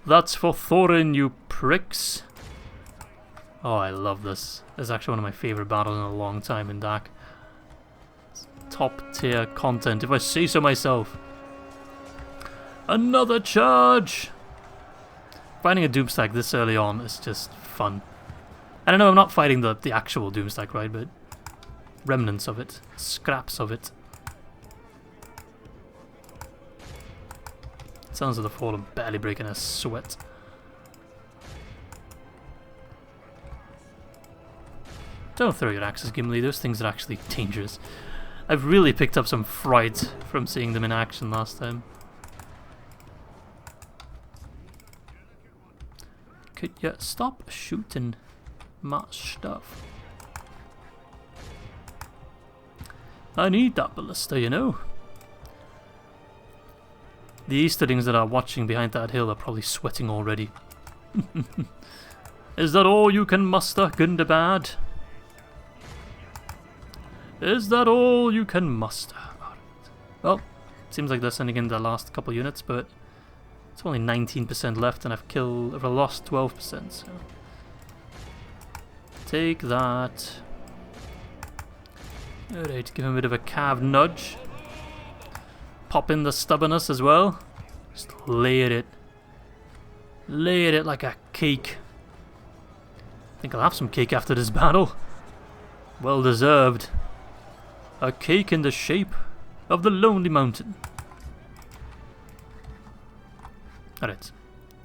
That's for Thorin, you pricks. Oh, I love this. This is actually one of my favourite battles in a long time in DAC. It's top tier content, if I say so myself. Another charge! Fighting a Doomstack this early on is just fun. And I know I'm not fighting the actual Doomstack, right, but remnants of it, scraps of it. Sounds like the Fallen barely breaking a sweat. Don't throw your axes, Gimli, those things are actually dangerous. I've really picked up some fright from seeing them in action last time. Could you stop shooting my stuff? I need that ballista, you know. The Easterlings that are watching behind that hill are probably sweating already. Is that all you can muster, Gundabad? Is that all you can muster? Well, seems like they're sending in the last couple units, but it's only 19% left, and I've lost 12%. So take that. Alright, give him a bit of a calf nudge. Pop in the stubbornness as well. Just layer it. Layer it like a cake. I think I'll have some cake after this battle. Well deserved. A cake in the shape of the Lonely Mountain. Alright.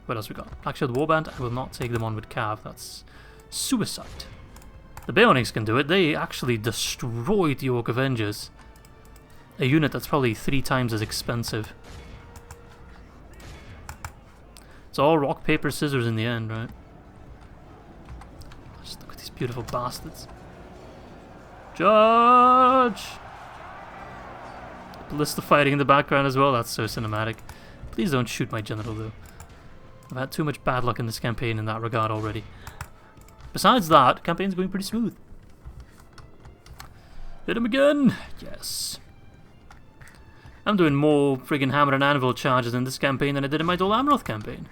What else we got? Black Shield Warband. I will not take them on with Cav. That's suicide. The Baonics can do it. They actually destroyed the Orc Avengers. A unit that's probably 3 times as expensive. It's all rock, paper, scissors in the end, right? Just look at these beautiful bastards. Charge! Ballista fighting in the background as well, that's so cinematic. Please don't shoot my general though. I've had too much bad luck in this campaign in that regard already. Besides that, the campaign's going pretty smooth. Hit him again! Yes. I'm doing more friggin' hammer and anvil charges in this campaign than I did in my Dol Amroth campaign.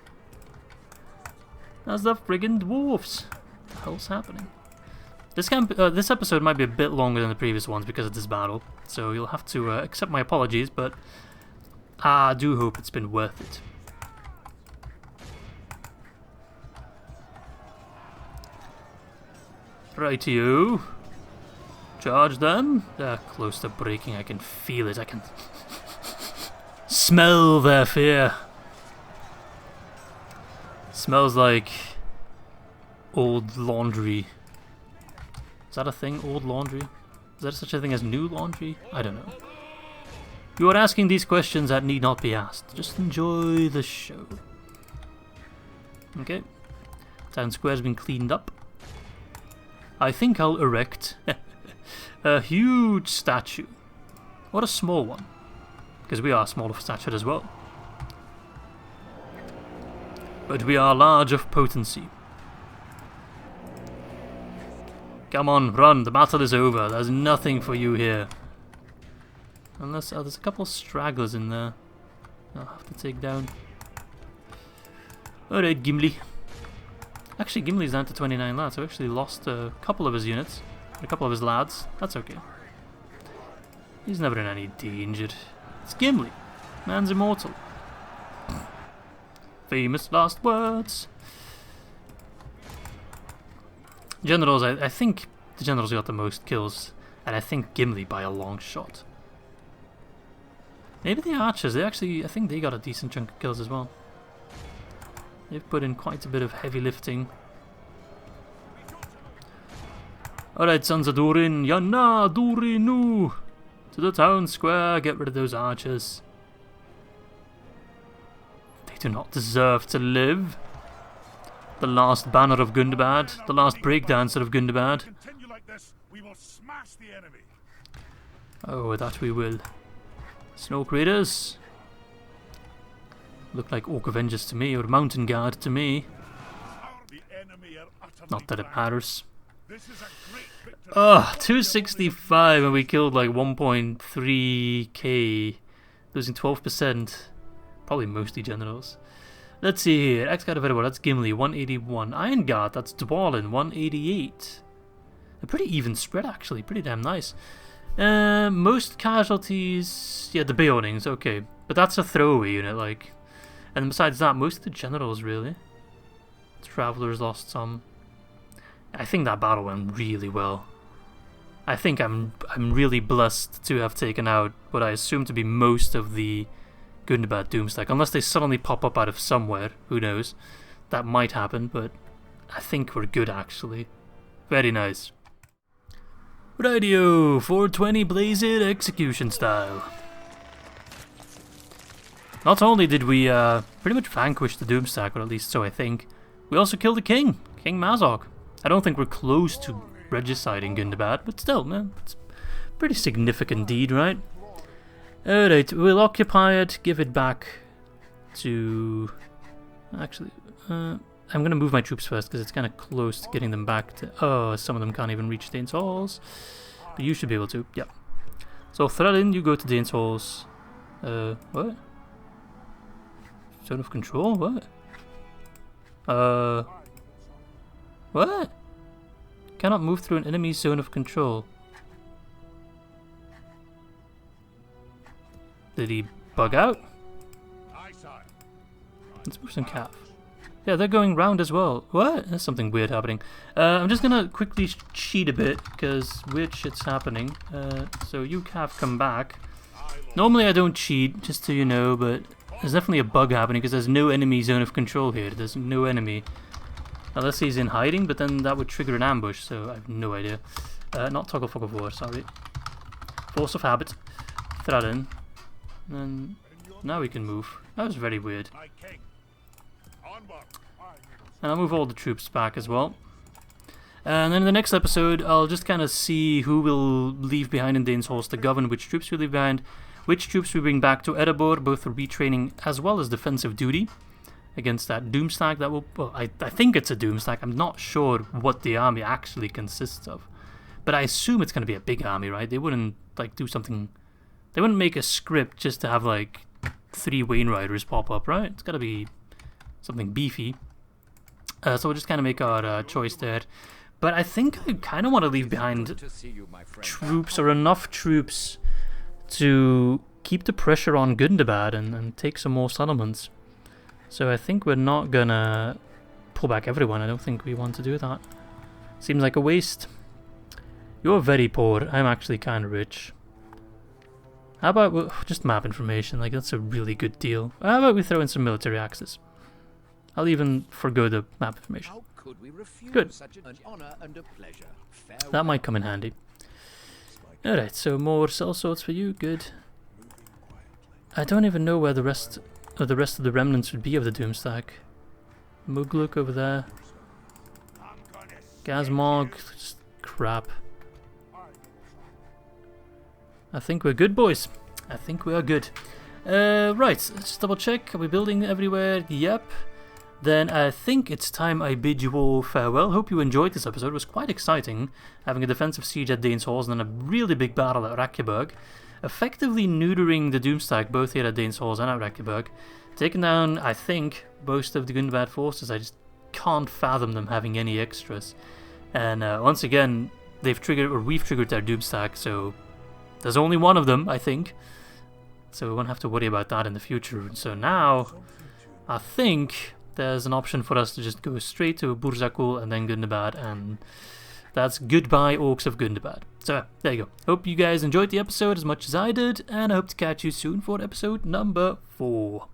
That's the friggin' dwarves. What the hell's happening? This episode might be a bit longer than the previous ones because of this battle, so you'll have to accept my apologies, but I do hope it's been worth it. Rightio. Charge them. They're close to breaking. I can feel it. I can smell their fear. Smells like old laundry. Is that a thing? Old laundry? Is there such a thing as new laundry? I don't know. You are asking these questions that need not be asked. Just enjoy the show. Okay. Town square's been cleaned up. I think I'll erect a huge statue. Or a small one. Because we are small of stature as well. But we are large of potency. Come on, run. The battle is over. There's nothing for you here. Unless, oh, there's a couple of stragglers in there. I'll have to take down. Alright, Gimli. Actually, Gimli's down to 29 lads. I've actually lost a couple of his units. A couple of his lads. That's okay. He's never in any danger. It's Gimli. Man's immortal. Famous last words. Generals, I think the generals got the most kills. And I think Gimli by a long shot. Maybe the archers, they actually, I think they got a decent chunk of kills as well. They've put in quite a bit of heavy lifting. Alright, sons of Durin, Yana Durinu! To the town square, get rid of those archers. They do not deserve to live. The last banner of Gundabad, the last breakdancer of Gundabad. Continue like this, we will smash the enemy. Oh, that we will. Snow Raiders. Look like Orc Avengers to me, or Mountain Guard to me. The enemy are utterly Not that it blank. matters. This is a great victory. 265 and we killed like 1.3k. Losing 12%. Probably mostly generals. Let's see here. X-Guard of Erebor, that's Gimli, 181. Iron Guard, that's Dwalin, 188. A pretty even spread actually, pretty damn nice. Most casualties, yeah, the Beornings, okay. But that's a throwaway unit, like. And besides that, most of the generals, really. Travelers lost some. I think that battle went really well. I think I'm really blessed to have taken out what I assume to be most of the Gundabad Doomstack. Unless they suddenly pop up out of somewhere, who knows. That might happen, but I think we're good, actually. Very nice. Radio 420 Blaze It execution style. Not only did we pretty much vanquish the Doomstack, or at least so I think, we also killed the king, King Mazog. I don't think we're close to regiciding Gundabad, but still, man, it's a pretty significant deed, right? Alright, we'll occupy it, give it back to... Actually, I'm going to move my troops first, because it's kind of close to getting them back to... Oh, some of them can't even reach Dains Halls. But you should be able to, yeah. So, Threlin, you go to Dains Halls. What? Zone of control? What? What? Cannot move through an enemy's zone of control. Did he bug out? Let's move some calf. Yeah, they're going round as well. What? There's something weird happening. I'm just gonna quickly cheat a bit, because weird shit's happening. So you calf come back. Normally I don't cheat, just so you know, but there's definitely a bug happening, because there's no enemy zone of control here. There's no enemy. Unless he's in hiding, but then that would trigger an ambush, so I have no idea. Not Toggle Fog of War, sorry. Force of Habit. Threaten. And now we can move. That was very weird. And I'll move all the troops back as well. And then in the next episode, I'll just kind of see who will leave behind in Dains Halls to govern, which troops we leave behind, which troops we bring back to Erebor, both for retraining as well as defensive duty against that Doomstack that will... Well, I think it's a Doomstack. I'm not sure what the army actually consists of. But I assume it's going to be a big army, right? They wouldn't, like, do something... They wouldn't make a script just to have, like, 3 Wayne Riders pop up, right? It's got to be something beefy. So we'll just kind of make our choice there. But I think I kind of want to leave behind troops, or enough troops, to keep the pressure on Gundabad and take some more settlements. So I think we're not gonna pull back everyone. I don't think we want to do that. Seems like a waste. You're very poor. I'm actually kind of rich. How about just map information? Like, that's a really good deal. How about we throw in some military axes? I'll even forgo the map information. How could we refuse Good. such an honor and a pleasure? That might come in handy. Alright, so more cell sorts for you. Good. I don't even know where the rest of the remnants would be of the Doomstack. Mugluk over there. Gazmog. Just crap. I think we're good, boys. I think we are good. Right, let's just double check. Are we building everywhere? Yep. Then I think it's time I bid you all farewell. Hope you enjoyed this episode. It was quite exciting, having a defensive siege at Dains Halls and then a really big battle at Rakjeberg. Effectively neutering the Doomstack both here at Dains Halls and at Rakjeberg. Taking down, I think, most of the Gundabad forces. I just can't fathom them having any extras. And once again, we've triggered their Doomstack, so there's only one of them, I think. So we won't have to worry about that in the future. So now, I think there's an option for us to just go straight to Burzakul and then Gundabad, and that's goodbye, Orcs of Gundabad. So, there you go. Hope you guys enjoyed the episode as much as I did, and I hope to catch you soon for episode number 4.